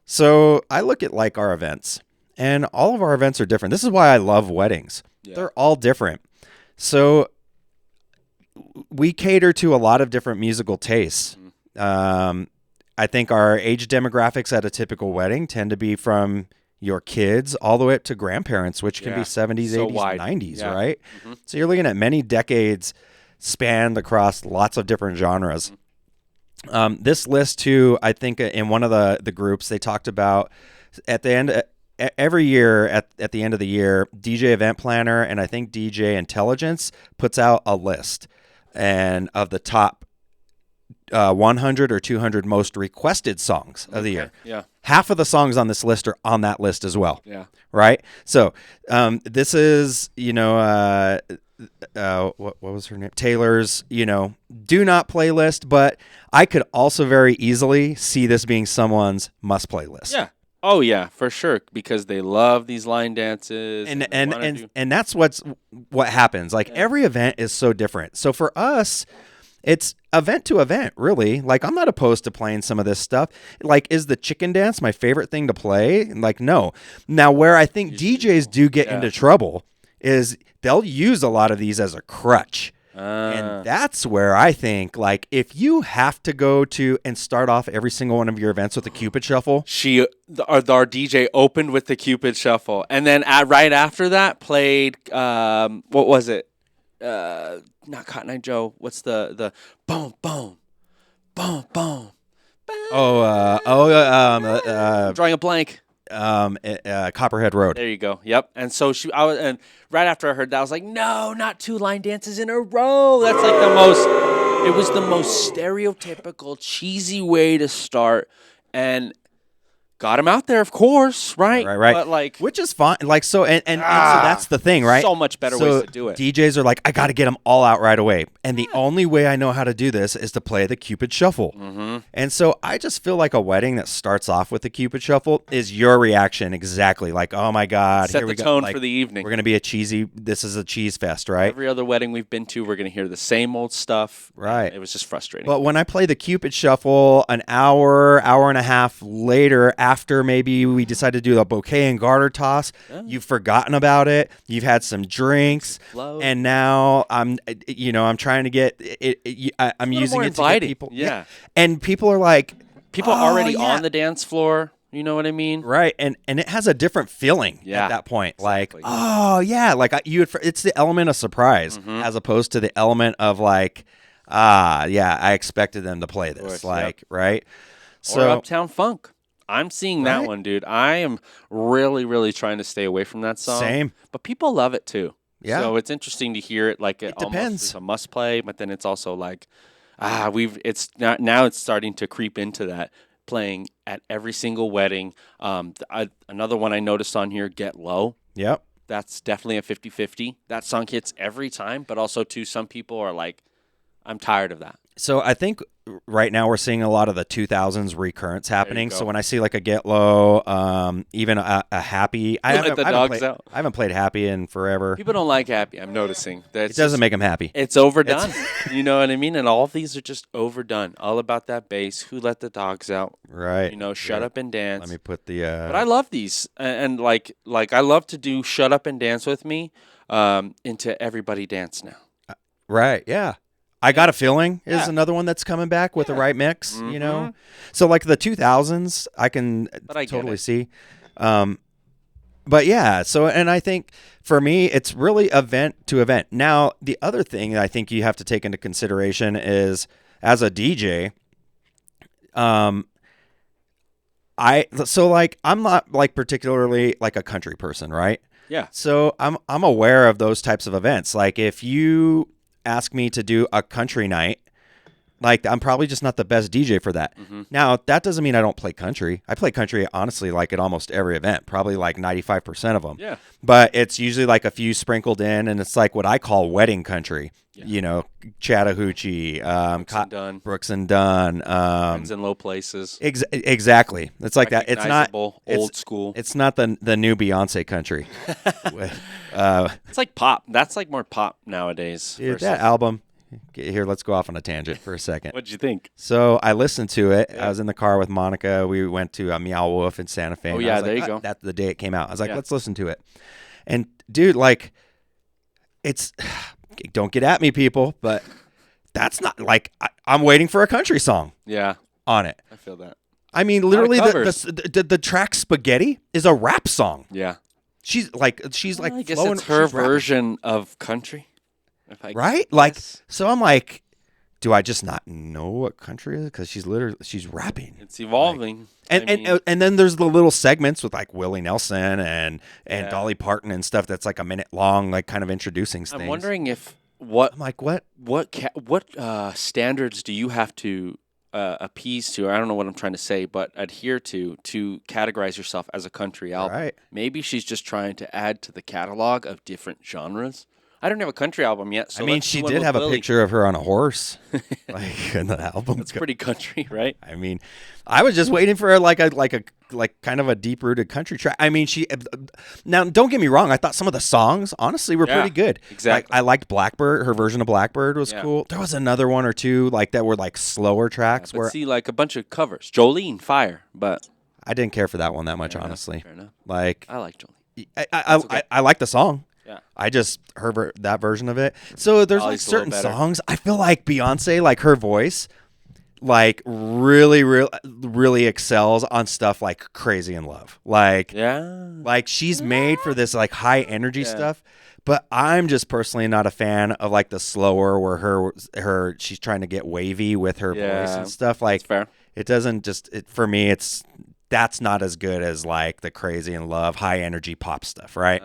So I look at like our events, and all of our events are different. This is why I love weddings. Yeah. They're all different. So we cater to a lot of different musical tastes. I think our age demographics at a typical wedding tend to be from your kids all the way up to grandparents, which can be 70s, 80s, 90s, right? So you're looking at many decades spanned across lots of different genres. This list, too, I think in one of the groups, they talked about at the end every year at the end of the year, DJ Event Planner and I think DJ Intelligence puts out a list and of the top 100 or 200 most requested songs of the year. Yeah. Half of the songs on this list are on that list as well. Yeah. Right. So this is, what was her name? Taylor's, do not playlist, but I could also very easily see this being someone's must play list. Yeah. Oh yeah, for sure, because they love these line dances, and that's what happens. Like every event is so different. So for us, it's event to event, really. Like, I'm not opposed to playing some of this stuff. Like, is the chicken dance my favorite thing to play? Like, no. Now, where I think DJs do get into trouble is they'll use a lot of these as a crutch. And that's where I think, like, if you have to go to and start off every single one of your events with a Cupid Shuffle. Our DJ opened with the Cupid Shuffle. And then right after that played, what was it? Not Cotton Eye Joe. What's the boom, boom, boom, boom? I'm drawing a blank. Copperhead Road. There you go. Yep. And so and right after I heard that, I was like, no, not 2 line dances in a row. That's like it was the most stereotypical, cheesy way to start. And got him out there, of course, right? Right. But like, which is fine. Like, so, and so that's the thing, right? So much better ways to do it. DJs are like, I got to get them all out right away. And the only way I know how to do this is to play the Cupid Shuffle. And so I just feel like a wedding that starts off with the Cupid Shuffle is your reaction exactly. Like, oh my God. Set here the we go. tone Like, for the evening. We're going to be this is a cheese fest, right? Every other wedding we've been to, we're going to hear the same old stuff. Right. It was just frustrating. But when I play the Cupid Shuffle an hour and a half later, after maybe we decided to do the bouquet and garter toss, you've forgotten about it. You've had some drinks, and now I'm trying to get it. I'm using it to get people. Yeah. And people are like, people are already on the dance floor. You know what I mean? Right. And it has a different feeling at that point. Exactly. Like, oh yeah, like it's the element of surprise as opposed to the element of like, yeah, I expected them to play this. Course, right. So or Uptown Funk. I'm seeing that one, dude. I am really, really trying to stay away from that song. Same. But people love it too. Yeah. So it's interesting to hear it like it depends. Almost is a must play, but then it's also like, it's now it's starting to creep into that playing at every single wedding. Another one I noticed on here, Get Low. Yep. That's definitely a 50-50. That song hits every time, but also too, some people are like, I'm tired of that. So I think right now we're seeing a lot of the 2000s recurrence happening. So when I see like a Get Low, even a Happy, I haven't played Happy in forever. People don't like Happy. I'm noticing that it doesn't make them happy. It's overdone. You know what I mean? And all of these are just overdone. All about that bass. Who let the dogs out? Right. Shut up and dance. Let me put the. But I love these, and like I love to do Shut Up and Dance with Me, into Everybody Dance Now. Right. Yeah. I Got a Feeling is another one that's coming back with the right mix, So like the 2000s, I can totally see. But yeah, so, and I think for me, it's really event to event. Now, the other thing I think you have to take into consideration is as a DJ, I'm not like particularly like a country person, right? Yeah. So I'm aware of those types of events. Like if you ask me to do a country night, like I'm probably just not the best DJ for that. Now, that doesn't mean I don't play country. I play country, honestly, like at almost every event, probably like 95% of them. Yeah. But it's usually like a few sprinkled in, and it's like what I call wedding country. Yeah. You know, Chattahoochee, Brooks and Dunn, Friends in Low Places. Exactly. It's like that. It's not old school. It's not the new Beyonce country. It's like pop. That's like more pop nowadays. Dude, that album. Here, let's go off on a tangent for a second. What'd you think? So I listened to it. Yeah. I was in the car with Monica. We went to Meow Wolf in Santa Fe. Oh, yeah, there you go. That's the day it came out. I was like, let's listen to it. And, dude, like, it's – don't get at me, people, but that's not – like, I'm waiting for a country song on it. I feel that. I mean, literally, the track Spaghetti is a rap song. Yeah. She's like I guess it's her version of country. Right? Like, so I'm like, do I just not know what country is? Because she's rapping. It's evolving. Like, and then there's the little segments with like Willie Nelson and Dolly Parton and stuff that's like a minute long, like kind of introducing things. I'm wondering if what standards do you have to appease to, or I don't know what I'm trying to say, but adhere to categorize yourself as a country album. Right. Maybe she's just trying to add to the catalog of different genres. I don't have a country album yet. So I mean, she did have a picture of her on a horse, like in the album. That's pretty country, right? I mean, I was just waiting for like kind of a deep rooted country track. I mean, now don't get me wrong. I thought some of the songs, honestly, were pretty good. Exactly. I liked Blackbird. Her version of Blackbird was cool. There was another one or two like that were like slower tracks. But see, like a bunch of covers. Jolene, Fire, but I didn't care for that one that much, honestly. Fair enough. Like I like Jolene. I like the song. Yeah. I just heard that version of it. So there's like certain songs. I feel like Beyonce, like her voice, like really excels on stuff like Crazy in Love. Like, like she's made for this like high energy stuff. But I'm just personally not a fan of like the slower where she's trying to get wavy with her voice and stuff. Like, it doesn't for me, that's not as good as like the Crazy in Love, high energy pop stuff, right?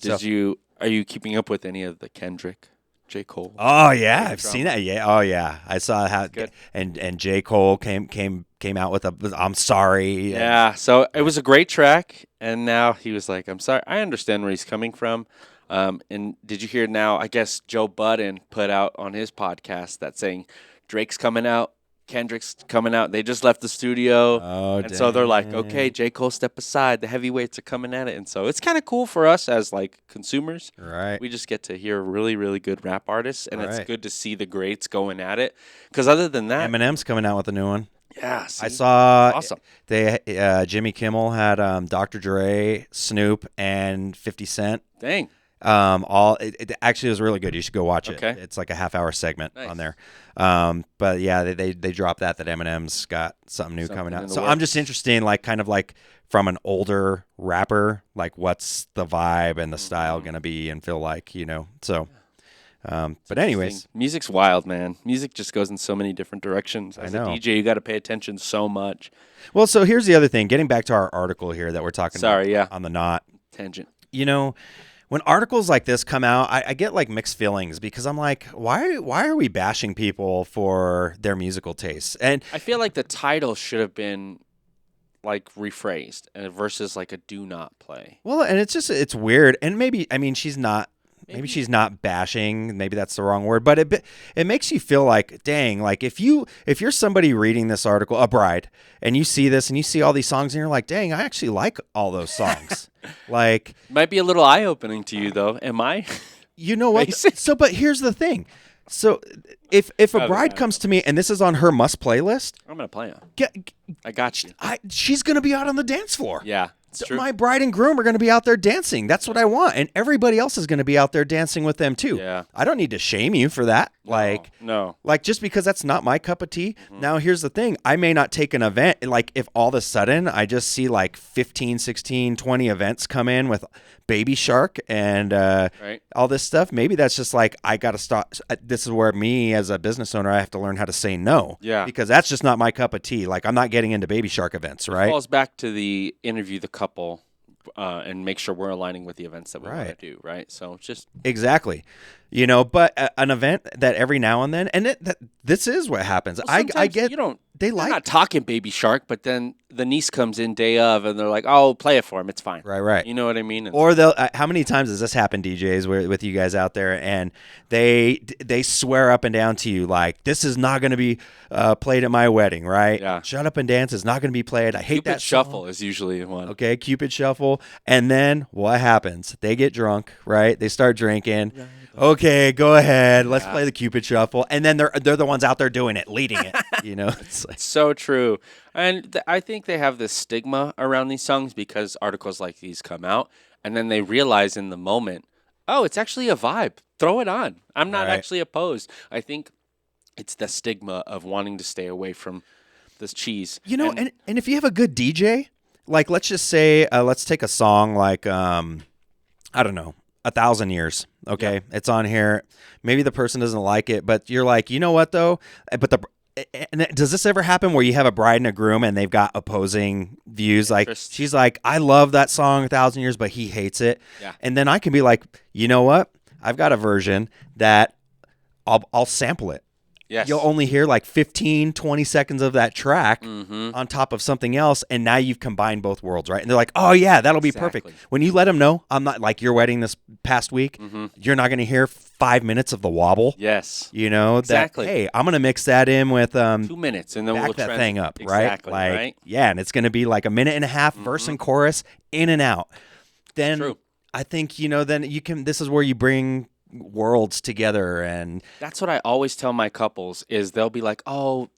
Are you keeping up with any of the Kendrick, J. Cole? Oh yeah, I've seen that. Yeah, oh yeah, I saw how and J. Cole came out with I'm sorry. Yeah, so it was a great track, and now he was like, I'm sorry. I understand where he's coming from. And did you hear now? I guess Joe Budden put out on his podcast that saying Drake's coming out. Kendrick's coming out. They just left the studio. So they're like, okay, J. Cole, step aside. The heavyweights are coming at it. And so it's kind of cool for us as like consumers. Right. We just get to hear really, really good rap artists. And it's good to see the greats going at it. Because other than that, Eminem's coming out with a new one. Yeah. See, I saw awesome. Jimmy Kimmel had Dr. Dre, Snoop, and 50 Cent. Dang. It actually was really good. You should go watch it. Okay. It's like a half-hour segment on there. But yeah, they dropped that Eminem's got something new coming out. So I'm just interested in like kind of like from an older rapper, like what's the vibe and the style gonna be and feel like, you know. So but anyways, music's wild, man. Music just goes in so many different directions. As a DJ, you got to pay attention so much. Well, so here's the other thing. Getting back to our article here that we're talking about on the Knot tangent. You know, when articles like this come out, I get like mixed feelings because I'm like, why are we bashing people for their musical tastes? And I feel like the title should have been like rephrased versus like a do not play. Well, and it's weird. And maybe she's not bashing. Maybe that's the wrong word, but it makes you feel like, dang, like if you're somebody reading this article, a bride, and you see this and you see all these songs and you're like, dang, I actually like all those songs. Like, might be a little eye opening to you though. Am I? You know what? So, but here's the thing. So if a bride comes to me and this is on her must playlist, I'm gonna play it. I got you. She's gonna be out on the dance floor. Yeah. True. My bride and groom are going to be out there dancing. That's what I want. And everybody else is going to be out there dancing with them too. Yeah. I don't need to shame you for that. No. Like just because that's not my cup of tea. Mm-hmm. Now here's the thing. I may not take an event. Like if all of a sudden I just see like 15, 16, 20 events come in with Baby Shark and all this stuff. Maybe that's just like, I got to stop. This is where me as a business owner, I have to learn how to say no. Yeah. Because that's just not my cup of tea. Like I'm not getting into Baby Shark events, right? It falls back to the interview the couple and make sure we're aligning with the events that we want Right. to do, right? So it's just Exactly. But an event that every now and then, and this is what happens. well, I sometimes get you don't. they They're like not talking Baby Shark, but then the niece comes in day of, and they're like, "Oh, play it for him. It's fine." right. You know what I mean? And Or they'll. How many times has this happened, DJs, with you guys out there, and they swear up and down to you like, "This is not going to be played at my wedding," right? Yeah. Shut Up and Dance is not going to be played. I hate Cupid that song. Shuffle is usually one. Okay, Cupid Shuffle, and then what happens? They get drunk, right? They start drinking. Okay, go ahead. Let's play the Cupid Shuffle, and then they're the ones out there doing it, leading it. It's like, So true. And I think they have this stigma around these songs because articles like these come out and then they realize in the moment, oh, it's actually a vibe. Throw it on. I'm not Right. actually opposed. I think it's the stigma of wanting to stay away from this cheese. and if you have a good DJ, like let's just say, let's take a song like I don't know, 1,000 Years. Okay, it's on here. Maybe the person doesn't like it, but you're like, you know what though? Does this ever happen where you have a bride and a groom and they've got opposing views? Like Interests. she's like, I love that song 1,000 Years, but he hates it. Yeah. And then I can be like, you know what? I've got a version that I'll sample it. Yes. You'll only hear like 15, 20 seconds of that track Mm-hmm. on top of something else, and now you've combined both worlds, right? And they're like, oh, yeah, that'll be perfect. Exactly. When you let them know, I'm not like your wedding this past week, you're not going to hear 5 minutes of the wobble. Yes. That, Exactly. hey, I'm going to mix that in with 2 minutes and then back we'll that trend thing up, exactly, right? Like, right? yeah, and it's going to be like a minute and a half, verse and chorus, in and out. Then True. I think, then you can, this is where you bring worlds together, and That's what I always tell my couples is they'll be like, oh,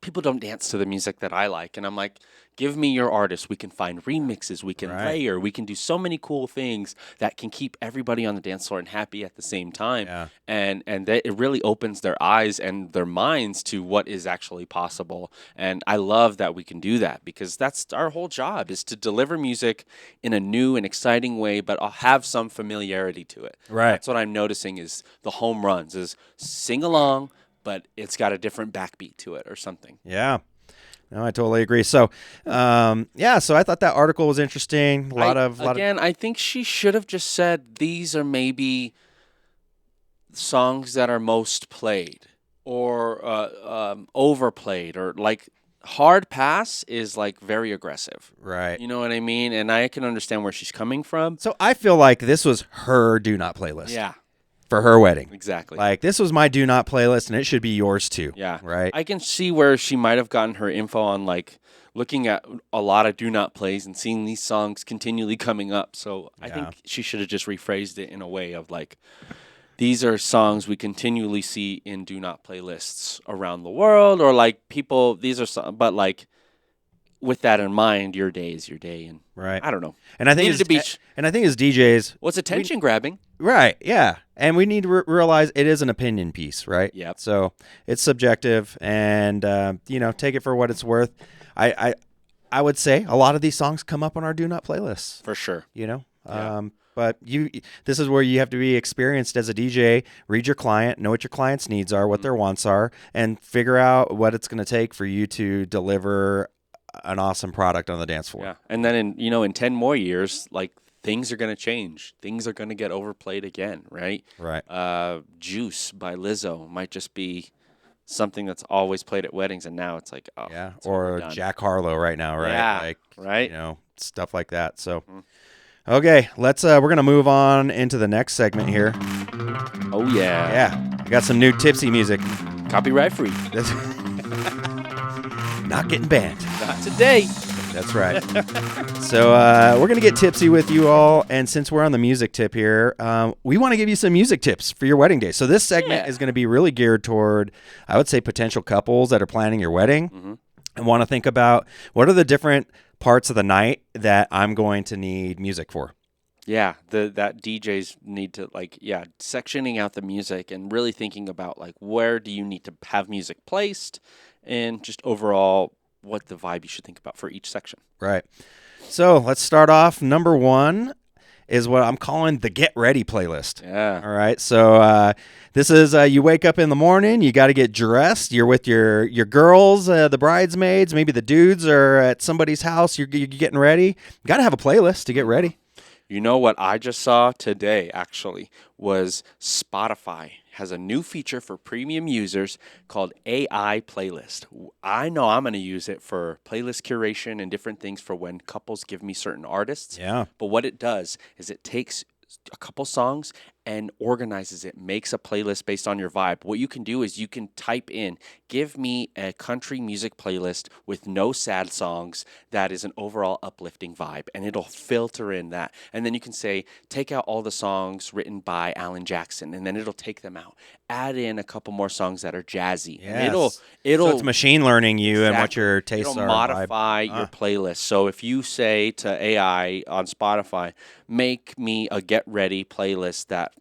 people don't dance to the music that I like. And I'm like, give me your artist. We can find remixes. We can Right. layer. We can do so many cool things that can keep everybody on the dance floor and happy at the same time. Yeah. And it really opens their eyes and their minds to what is actually possible. And I love that we can do that because that's our whole job is to deliver music in a new and exciting way, but I'll have some familiarity to it. Right. That's what I'm noticing is the home runs is sing along, but it's got a different backbeat to it or something. yeah. No, I totally agree. So, so I thought that article was interesting. I think she should have just said these are maybe songs that are most played or overplayed or like Hard Pass is like very aggressive. Right. You know what I mean? And I can understand where she's coming from. So I feel like this was her do not playlist. Yeah, For her wedding. exactly. Like, this was my do not playlist, and it should be yours too. Yeah. Right. I can see where she might have gotten her info on like looking at a lot of do not plays and seeing these songs continually coming up. So I think she should have just rephrased it in a way of like, these are songs we continually see in do not playlists around the world, or like people, these are, but like with that in mind, your day is your day. And Right. I don't know. And I think Needed to be, as DJs, well, it's attention grabbing. right? Yeah, and we need to realize it is an opinion piece, right? Yep. So it's subjective, and take it for what it's worth. I would say a lot of these songs come up on our do not playlists. For sure. Yeah. Yeah. But this is where you have to be experienced as a DJ, read your client, know what your client's needs are, what their wants are, and figure out what it's going to take for you to deliver an awesome product on the dance floor. Yeah. And then in 10 more years, like things are going to change. Things are going to get overplayed again, right? Right. Juice by Lizzo might just be something that's always played at weddings, and now it's like, oh, Yeah. it's Or overdone. Jack Harlow right now, right? Yeah, Like, right. Stuff like that. So, okay, let's, we're going to move on into the next segment here. Oh, yeah. Yeah. I got some new tipsy music. Copyright free. That's not getting banned. Not today. That's right. So we're going to get tipsy with you all. And since we're on the music tip here, we want to give you some music tips for your wedding day. So this segment is going to be really geared toward, I would say, potential couples that are planning your wedding and want to think about what are the different parts of the night that I'm going to need music for. Yeah, that DJs need to sectioning out the music and really thinking about like where do you need to have music placed and just overall what the vibe you should think about for each section. Right. So let's start off. Number one is what I'm calling the Get Ready playlist. Yeah. All right. So this is you wake up in the morning, you got to get dressed. You're with your girls, the bridesmaids, maybe the dudes are at somebody's house. You're getting ready. You got to have a playlist to get ready. You know what I just saw today, actually, was Spotify has a new feature for premium users called AI Playlist. I know I'm going to use it for playlist curation and different things for when couples give me certain artists. Yeah. But what it does is it takes a couple songs and organizes it, makes a playlist based on your vibe. What you can do is you can type in, give me a country music playlist with no sad songs that is an overall uplifting vibe, and it'll filter in that. And then you can say, take out all the songs written by Alan Jackson, and then it'll take them out. Add in a couple more songs that are jazzy. Yes. And it'll So it's machine learning you and what Exactly. your tastes It'll are. modify your playlist. So if you say to AI on Spotify, make me a get ready playlist that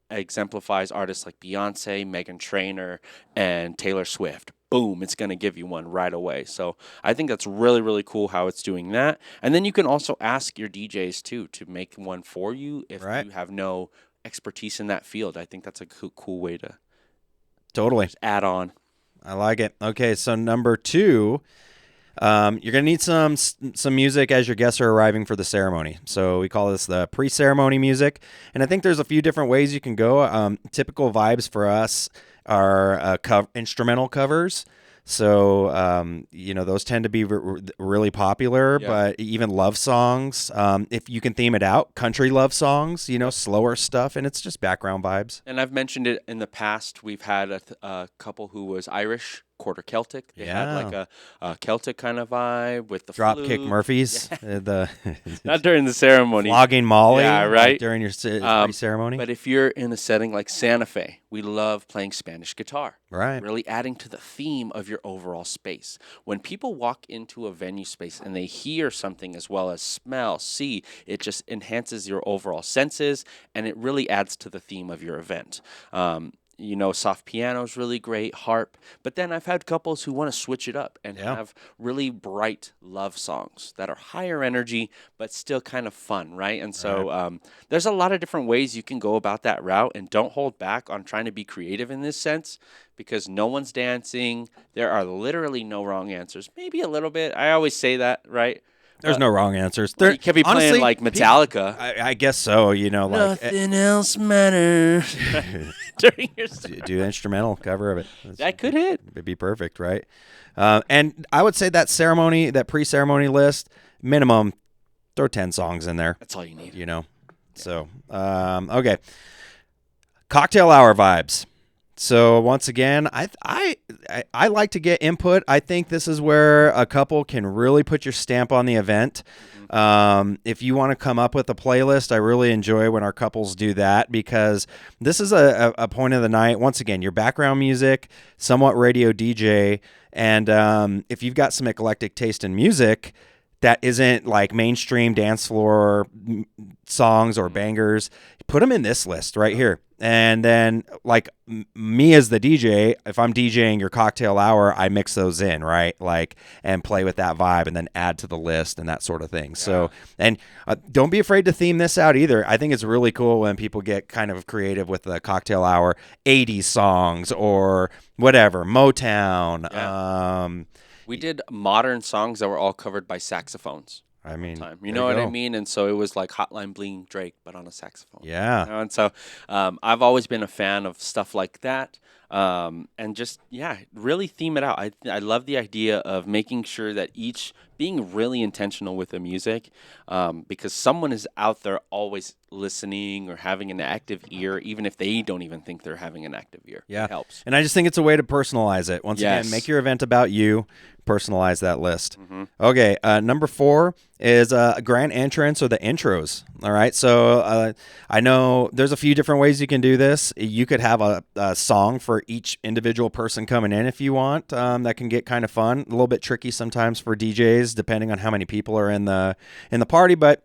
exemplifies artists like Beyonce, Meghan Trainor, and Taylor Swift. Boom, it's going to give you one right away. So I think that's really, really cool how it's doing that. And then you can also ask your DJs too to make one for you if you have no expertise in that field. I think that's a cool way to totally just add on. I like it. Okay, so number 2, you're gonna need some music as your guests are arriving for the ceremony. So we call this the pre-ceremony music, and I think there's a few different ways you can go. Typical vibes for us are instrumental covers. So those tend to be really popular, but even love songs. If you can theme it out, country love songs, slower stuff, and it's just background vibes. And I've mentioned it in the past. We've had a couple who was Irish, quarter Celtic. They had like a Celtic kind of vibe with the Dropkick flute. Murphys, Not during the ceremony. flogging Molly, right? during your ceremony. But if you're in a setting like Santa Fe, we love playing Spanish guitar. Right. Really adding to the theme of your overall space. When people walk into a venue space and they hear something as well as smell, see, it just enhances your overall senses and it really adds to the theme of your event. Soft piano is really great, harp. But then I've had couples who want to switch it up and have really bright love songs that are higher energy, but still kind of fun, right? And so there's a lot of different ways you can go about that route, and don't hold back on trying to be creative in this sense because no one's dancing. There are literally no wrong answers. Maybe a little bit. I always say that, right? There's no wrong answers. You could be playing like Metallica. I guess so. Nothing else matters during your do an instrumental cover of it. That could hit. It'd be perfect, right? And I would say that pre-ceremony list, minimum, throw 10 songs in there. That's all you need. So, okay. Cocktail hour vibes. So once again, I like to get input. I think this is where a couple can really put your stamp on the event. If you want to come up with a playlist, I really enjoy when our couples do that because this is a point of the night. Once again, your background music, somewhat radio DJ, and if you've got some eclectic taste in music that isn't like mainstream dance floor songs or bangers, put them in this list right here. And then like me as the DJ, if I'm DJing your cocktail hour, I mix those in, right? Like, and play with that vibe and then add to the list and that sort of thing. Yeah. So, and don't be afraid to theme this out either. I think it's really cool when people get kind of creative with the cocktail hour, 80s songs or whatever, Motown. Yeah. We did modern songs that were all covered by saxophones. I mean, you know what I mean? And so it was like Hotline Bling Drake, but on a saxophone. Yeah. And so I've always been a fan of stuff like that. And just, really theme it out. I love the idea of making sure that each being really intentional with the music, because someone is out there always listening or having an active ear, even if they don't even think they're having an active ear. Yeah. It helps. And I just think it's a way to personalize it. Once again, make your event about you, personalize that list. Mm-hmm. Okay. Number 4 is grand entrance or the intros. All right. So I know there's a few different ways you can do this. You could have a song for each individual person coming in if you want. That can get kind of fun. A little bit tricky sometimes for DJs, depending on how many people are in the party, but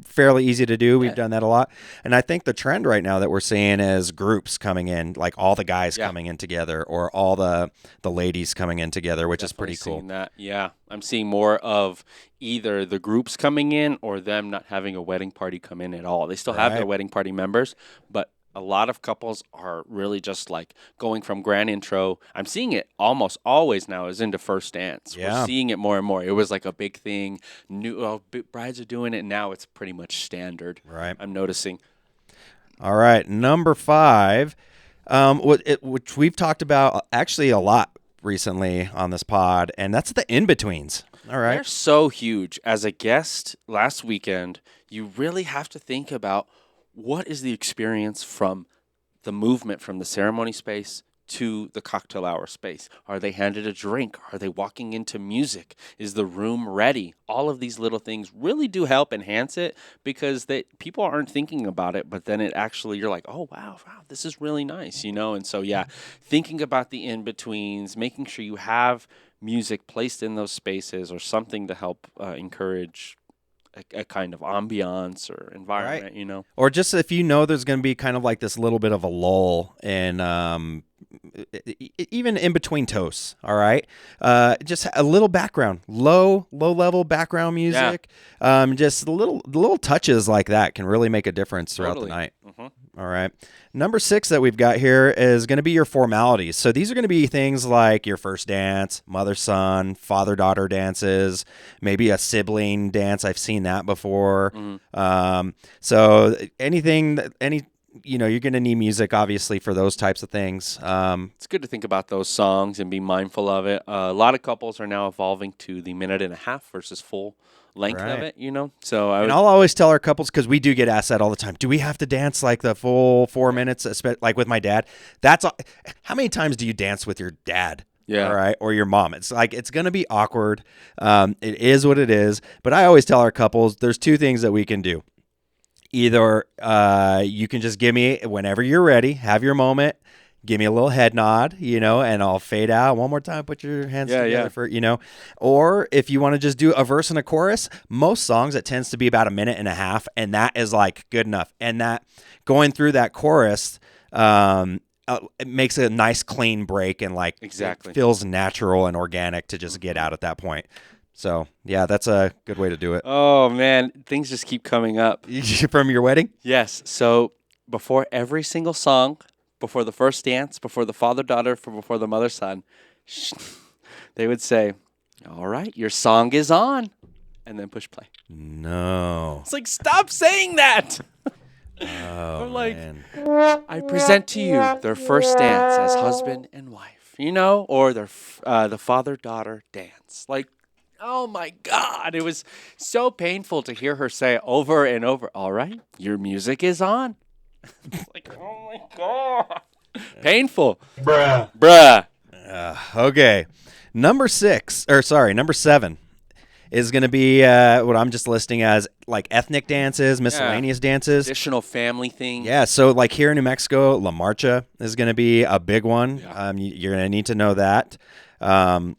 fairly easy to do. We've done that a lot. And I think the trend right now that we're seeing is groups coming in, like all the guys coming in together or all the ladies coming in together, which is pretty cool. cool. Seeing that. Yeah, I'm seeing more of either the groups coming in or them not having a wedding party come in at all. They still have their Right. wedding party members, but a lot of couples are really just like going from grand intro. I'm seeing it almost always now is into first dance. Yeah. We're seeing it more and more. It was like a big thing. Brides are doing it. Now it's pretty much standard. Right. I'm noticing. All right, number 5, which we've talked about actually a lot recently on this pod, and that's the in-betweens. All right. They're so huge. As a guest last weekend, you really have to think about what is the experience from the movement from the ceremony space to the cocktail hour space. Are they handed a drink? Are they walking into music? Is the room ready? All of these little things really do help enhance it because people aren't thinking about it, but then it actually, you're like, oh, wow, this is really nice, you know? And so, yeah, thinking about the in-betweens, making sure you have music placed in those spaces or something to help encourage a kind of ambiance or environment, Right. you know? Or just if you know there's going to be kind of like this little bit of a lull in even in between toasts, all right? Just a little background, low level background music. Just little touches like that can really make a difference throughout the night. All right. Number 6 that we've got here is going to be your formalities. So these are going to be things like your first dance, mother-son, father-daughter dances, maybe a sibling dance. I've seen that before. So you're going to need music, obviously, for those types of things. It's good to think about those songs and be mindful of it. A lot of couples are now evolving to the minute and a half versus full length of Right. it, you know? So I'll always tell our couples, because we do get asked that all the time, do we have to dance like the full 4 minutes, like with my dad? How many times do you dance with your dad? Yeah. All right. Or your mom. It's like, it's going to be awkward. It is what it is. But I always tell our couples, there's 2 things that we can do. Either you can just give me, whenever you're ready, have your moment, give me a little head nod, and I'll fade out one more time, put your hands together for, or if you want to just do a verse and a chorus, most songs, it tends to be about a minute and a half, and that is like good enough. And that going through that chorus, it makes a nice clean break and like Exactly. it feels natural and organic to just get out at that point. So, yeah, that's a good way to do it. Oh, man, things just keep coming up. From your wedding? Yes. So before every single song, before the first dance, before the father-daughter, before the mother-son, they would say, all right, your song is on, and then push play. No. It's like, stop saying that. Oh, Or like, man. I present to you their first dance as husband and wife, or their the father-daughter dance. Like, oh my God, it was so painful to hear her say over and over, all right, your music is on. It's like, oh my God. Painful. Bruh. Okay. Number 7 is going to be what I'm just listing as like ethnic dances, miscellaneous dances. Additional family thing. Yeah, so like here in New Mexico, La Marcha is going to be a big one. Yeah. You're going to need to know that. The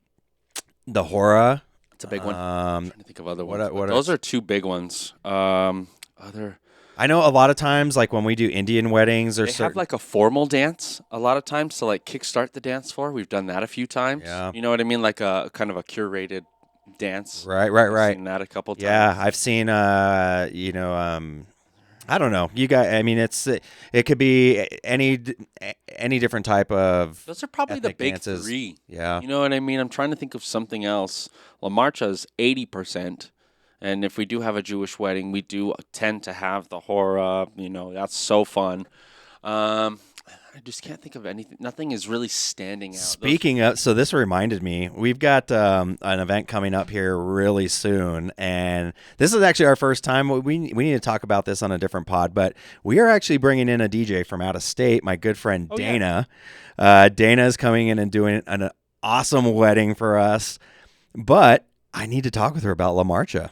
Hora. It's a big one. I'm trying to think of other ones. what Those are 2 big ones. I know a lot of times, like when we do Indian weddings or They have like a formal dance a lot of times to like kickstart the dance floor. We've done that a few times. Yeah. You know what I mean? Like a kind of a curated dance. Right. I've seen that a couple times. Yeah, I've seen, I don't know. You guys, I mean, it could be any different type of. Those are probably the ethnic big dances. 3. Yeah. You know what I mean? I'm trying to think of something else. La Marcha's 80%. And if we do have a Jewish wedding, we do tend to have the Hora. That's so fun. I just can't think of anything. Nothing is really standing out. Speaking of, so this reminded me, we've got an event coming up here really soon, and this is actually our first time. We need to talk about this on a different pod, but we are actually bringing in a DJ from out of state, my good friend Dana. Yeah. Dana is coming in and doing an awesome wedding for us, but I need to talk with her about La Marcha.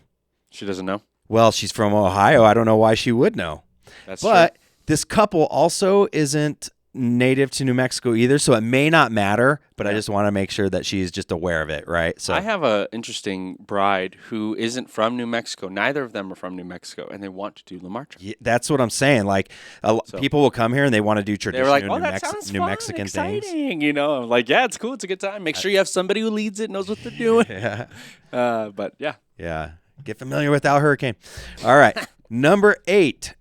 She doesn't know? Well, she's from Ohio. I don't know why she would know. That's but true. This couple also isn't native to New Mexico either, so it may not matter, but I just want to make sure that she's just aware of it, right? So I have a interesting bride who isn't from New Mexico. Neither of them are from New Mexico, and they want to do La Marcha. yeah, that's what I'm saying. Like, people will come here and they want to do They were traditional like, "Oh, that sounds New fun, Mexican exciting!" things. You know, I'm like, "Yeah, it's cool. It's a good time. Make sure you have somebody who leads it, knows what they're doing." Yeah. But yeah, Yeah. Get familiar with Al Hurricane. All right. Number 8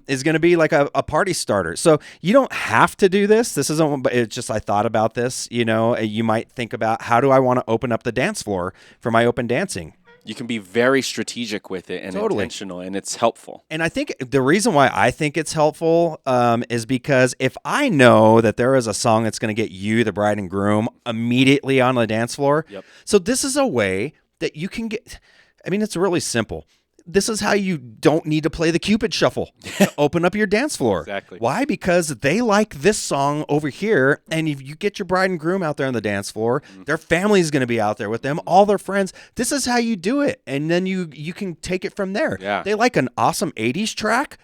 is going to be like a party starter. So you don't have to do this. This isn't, but it's just I thought about this. You know, you might think about, how do I want to open up the dance floor for my open dancing? you can be very strategic with it and intentional, and it's helpful. And I think the reason why I think it's helpful is because if I know that there is a song that's going to get you, the bride and groom, immediately on the dance floor. Yep. So this is a way that you can get. I mean, it's really simple. This is how you don't need to play the Cupid Shuffle to open up your dance floor. Exactly. Why? Because they like this song over here, and if you get your bride and groom out there on the dance floor, their family is going to be out there with them, all their friends. This is how you do it, and then you can take it from there. Yeah. They like an awesome 80s track.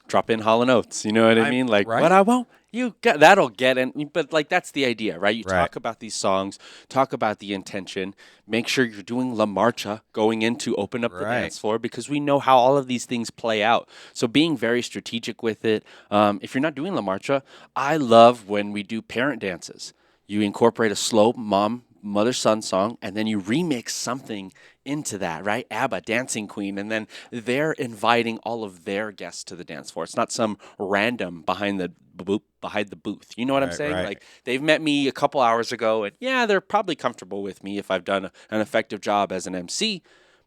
Drop in Hall & Oates, you know what I mean? Like, right? what I want, you get, that'll get in. But, like, that's the idea, right? You Right. talk about these songs, talk about the intention, make sure you're doing La Marcha going in to open up the Right. dance floor, because we know how all of these things play out. So being very strategic with it. If you're not doing La Marcha, I love when we do parent dances. You incorporate a slow mother-son song, and then you remix something into that, right? ABBA, Dancing Queen, and then they're inviting all of their guests to the dance floor. It's not some random behind the booth. You know what I'm Right, saying? right. Like, they've met me a couple hours ago, and yeah, they're probably comfortable with me if I've done an effective job as an MC.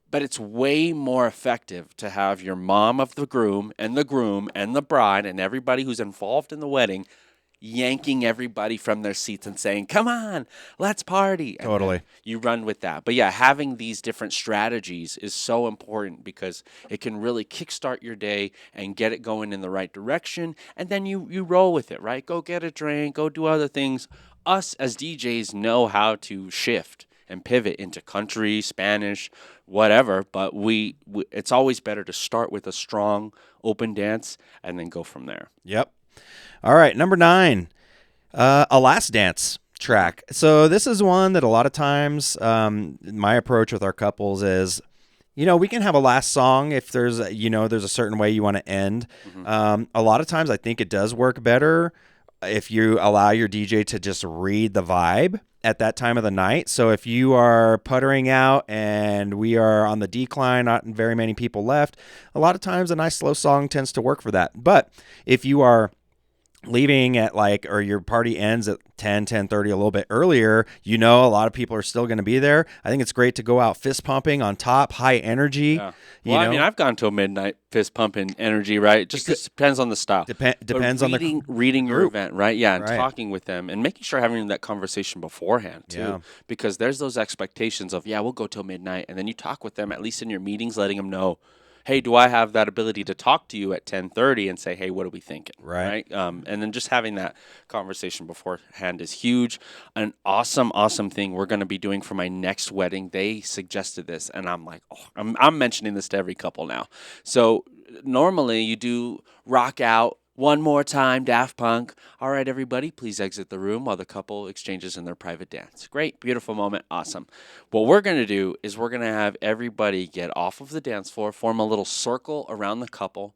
But it's way more effective to have your mom of the groom and the bride and everybody who's involved in the wedding yanking everybody from their seats and saying, "Come on, let's party." And Totally. then you run with that. But yeah, having these different strategies is so important, because it can really kickstart your day and get it going in the right direction. And then you roll with it, right? Go get a drink, go do other things. Us as DJs know how to shift and pivot into country, Spanish, whatever. But it's always better to start with a strong open dance and then go from there. Yep. All right, number 9, a last dance track. So this is one that a lot of times my approach with our couples is, we can have a last song if there's a certain way you want to end. A lot of times I think it does work better if you allow your DJ to just read the vibe at that time of the night. So if you are puttering out and we are on the decline, not very many people left, a lot of times a nice slow song tends to work for that. But if you are leaving at or your party ends at 10:30, a little bit earlier, a lot of people are still going to be there. I think it's great to go out fist pumping on top, high energy. Yeah. Well, I mean, I've gone till midnight fist pumping energy, right? It just depends on the style. Depends on the reading your group. event, right? Yeah, and Right. talking with them and making sure having that conversation beforehand too, Yeah. because there's those expectations of, we'll go till midnight, and then you talk with them at least in your meetings, letting them know, hey, do I have that ability to talk to you at 10:30 and say, hey, what are we thinking? Right. And then just having that conversation beforehand is huge. An awesome thing we're going to be doing for my next wedding. They suggested this, and I'm like, I'm mentioning this to every couple now. So normally you do rock out, one more time, Daft Punk. All right, everybody, please exit the room while the couple exchanges in their private dance. Great, beautiful moment, awesome. What we're going to do is we're going to have everybody get off of the dance floor, form a little circle around the couple,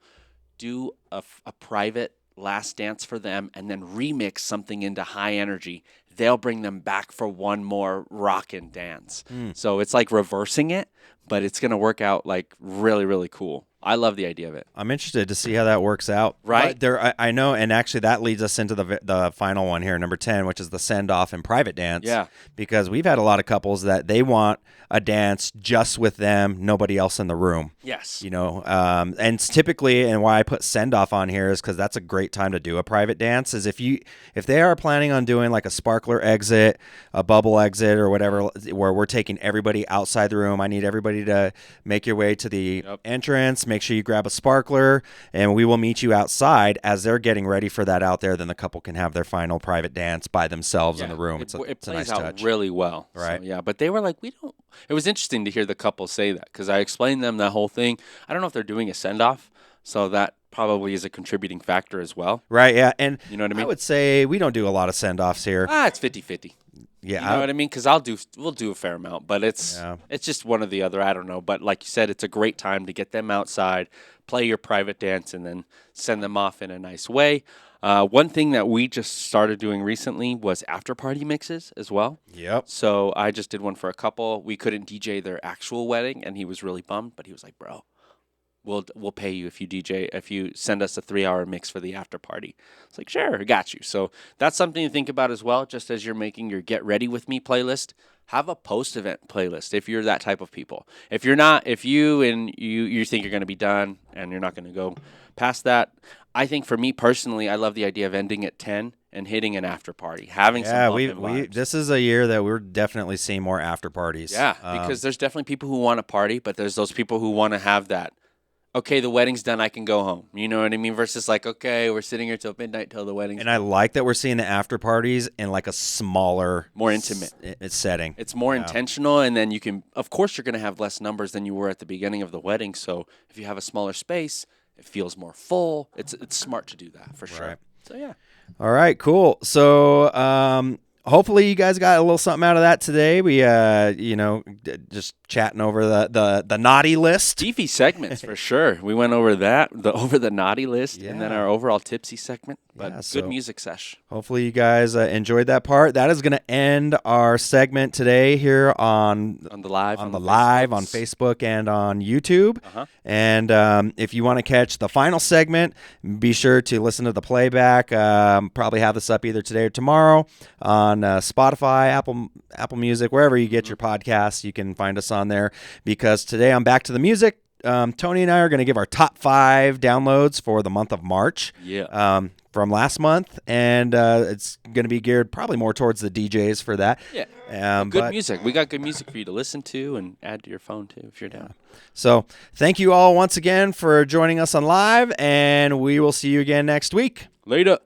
do a private last dance for them, and then remix something into high energy. They'll bring them back for one more rockin' dance. So it's like reversing it, but it's going to work out like really, really cool. I love the idea of it. I'm interested to see how that works out. Right. But I know, and actually that leads us into the final one here, number 10, which is the send-off and private dance. Yeah. Because we've had a lot of couples that they want a dance just with them, nobody else in the room. Yes. And it's typically, and why I put send-off on here is because that's a great time to do a private dance, is if they are planning on doing like a sparkler exit, a bubble exit, or whatever, where we're taking everybody outside the room, I need everybody to make your way to the entrance. Make sure you grab a sparkler, and we will meet you outside as they're getting ready for that out there. Then the couple can have their final private dance by themselves in the room. It's a plays nice out touch. really well. Right. So, yeah, but they were like, we don't. It was interesting to hear the couple say that, because I explained them that whole thing. I don't know if they're doing a send off, so that probably is a contributing factor as well. Right, yeah. And you know what I mean? I would say we don't do a lot of send-offs here. It's 50-50. Yeah. You know what I mean? Because we'll do a fair amount, but it's just one or the other. I don't know. But like you said, it's a great time to get them outside, play your private dance, and then send them off in a nice way. One thing that we just started doing recently was after party mixes as well. Yep. So I just did one for a couple. We couldn't DJ their actual wedding, and he was really bummed. But he was like, "Bro, we'll pay you if you send us a 3-hour mix for the after party." It's like, sure, I got you. So that's something to think about as well. Just as you're making your Get Ready With Me playlist, have a post-event playlist if you're that type of people. If you're not, if you think you're going to be done and you're not going to go past that, I think for me personally, I love the idea of ending at 10 and hitting an after party, having some bumpin' vibes. This is a year that we're definitely seeing more after parties. Yeah, because there's definitely people who want to party, but there's those people who want to have that, okay, the wedding's done, I can go home. You know what I mean? Versus like, okay, we're sitting here till midnight till the wedding's And I like that we're seeing the after parties in like a smaller, more intimate setting. It's more intentional, and then you can, of course, you're going to have less numbers than you were at the beginning of the wedding. So if you have a smaller space, it feels more full. It's smart to do that for sure. Right. So yeah. All right, cool. So hopefully you guys got a little something out of that today. We just chatting over the naughty list. Beefy segments for sure. We went over the naughty list, and then our overall tipsy segment. But good music sesh. Hopefully you guys enjoyed that part. That is going to end our segment today here on the live on Facebook and on YouTube. And if you want to catch the final segment, be sure to listen to the playback. Probably have this up either today or tomorrow on Spotify, Apple Music, wherever you get your podcasts. You can find us on there, because today on Back to the Music, Tony and I are going to give our top 5 downloads for the month of March. Yeah. From last month, and it's going to be geared probably more towards the DJs for that. Yeah. Good music. We got good music for you to listen to and add to your phone too if you're down. So thank you all once again for joining us on live, and we will see you again next week. Later.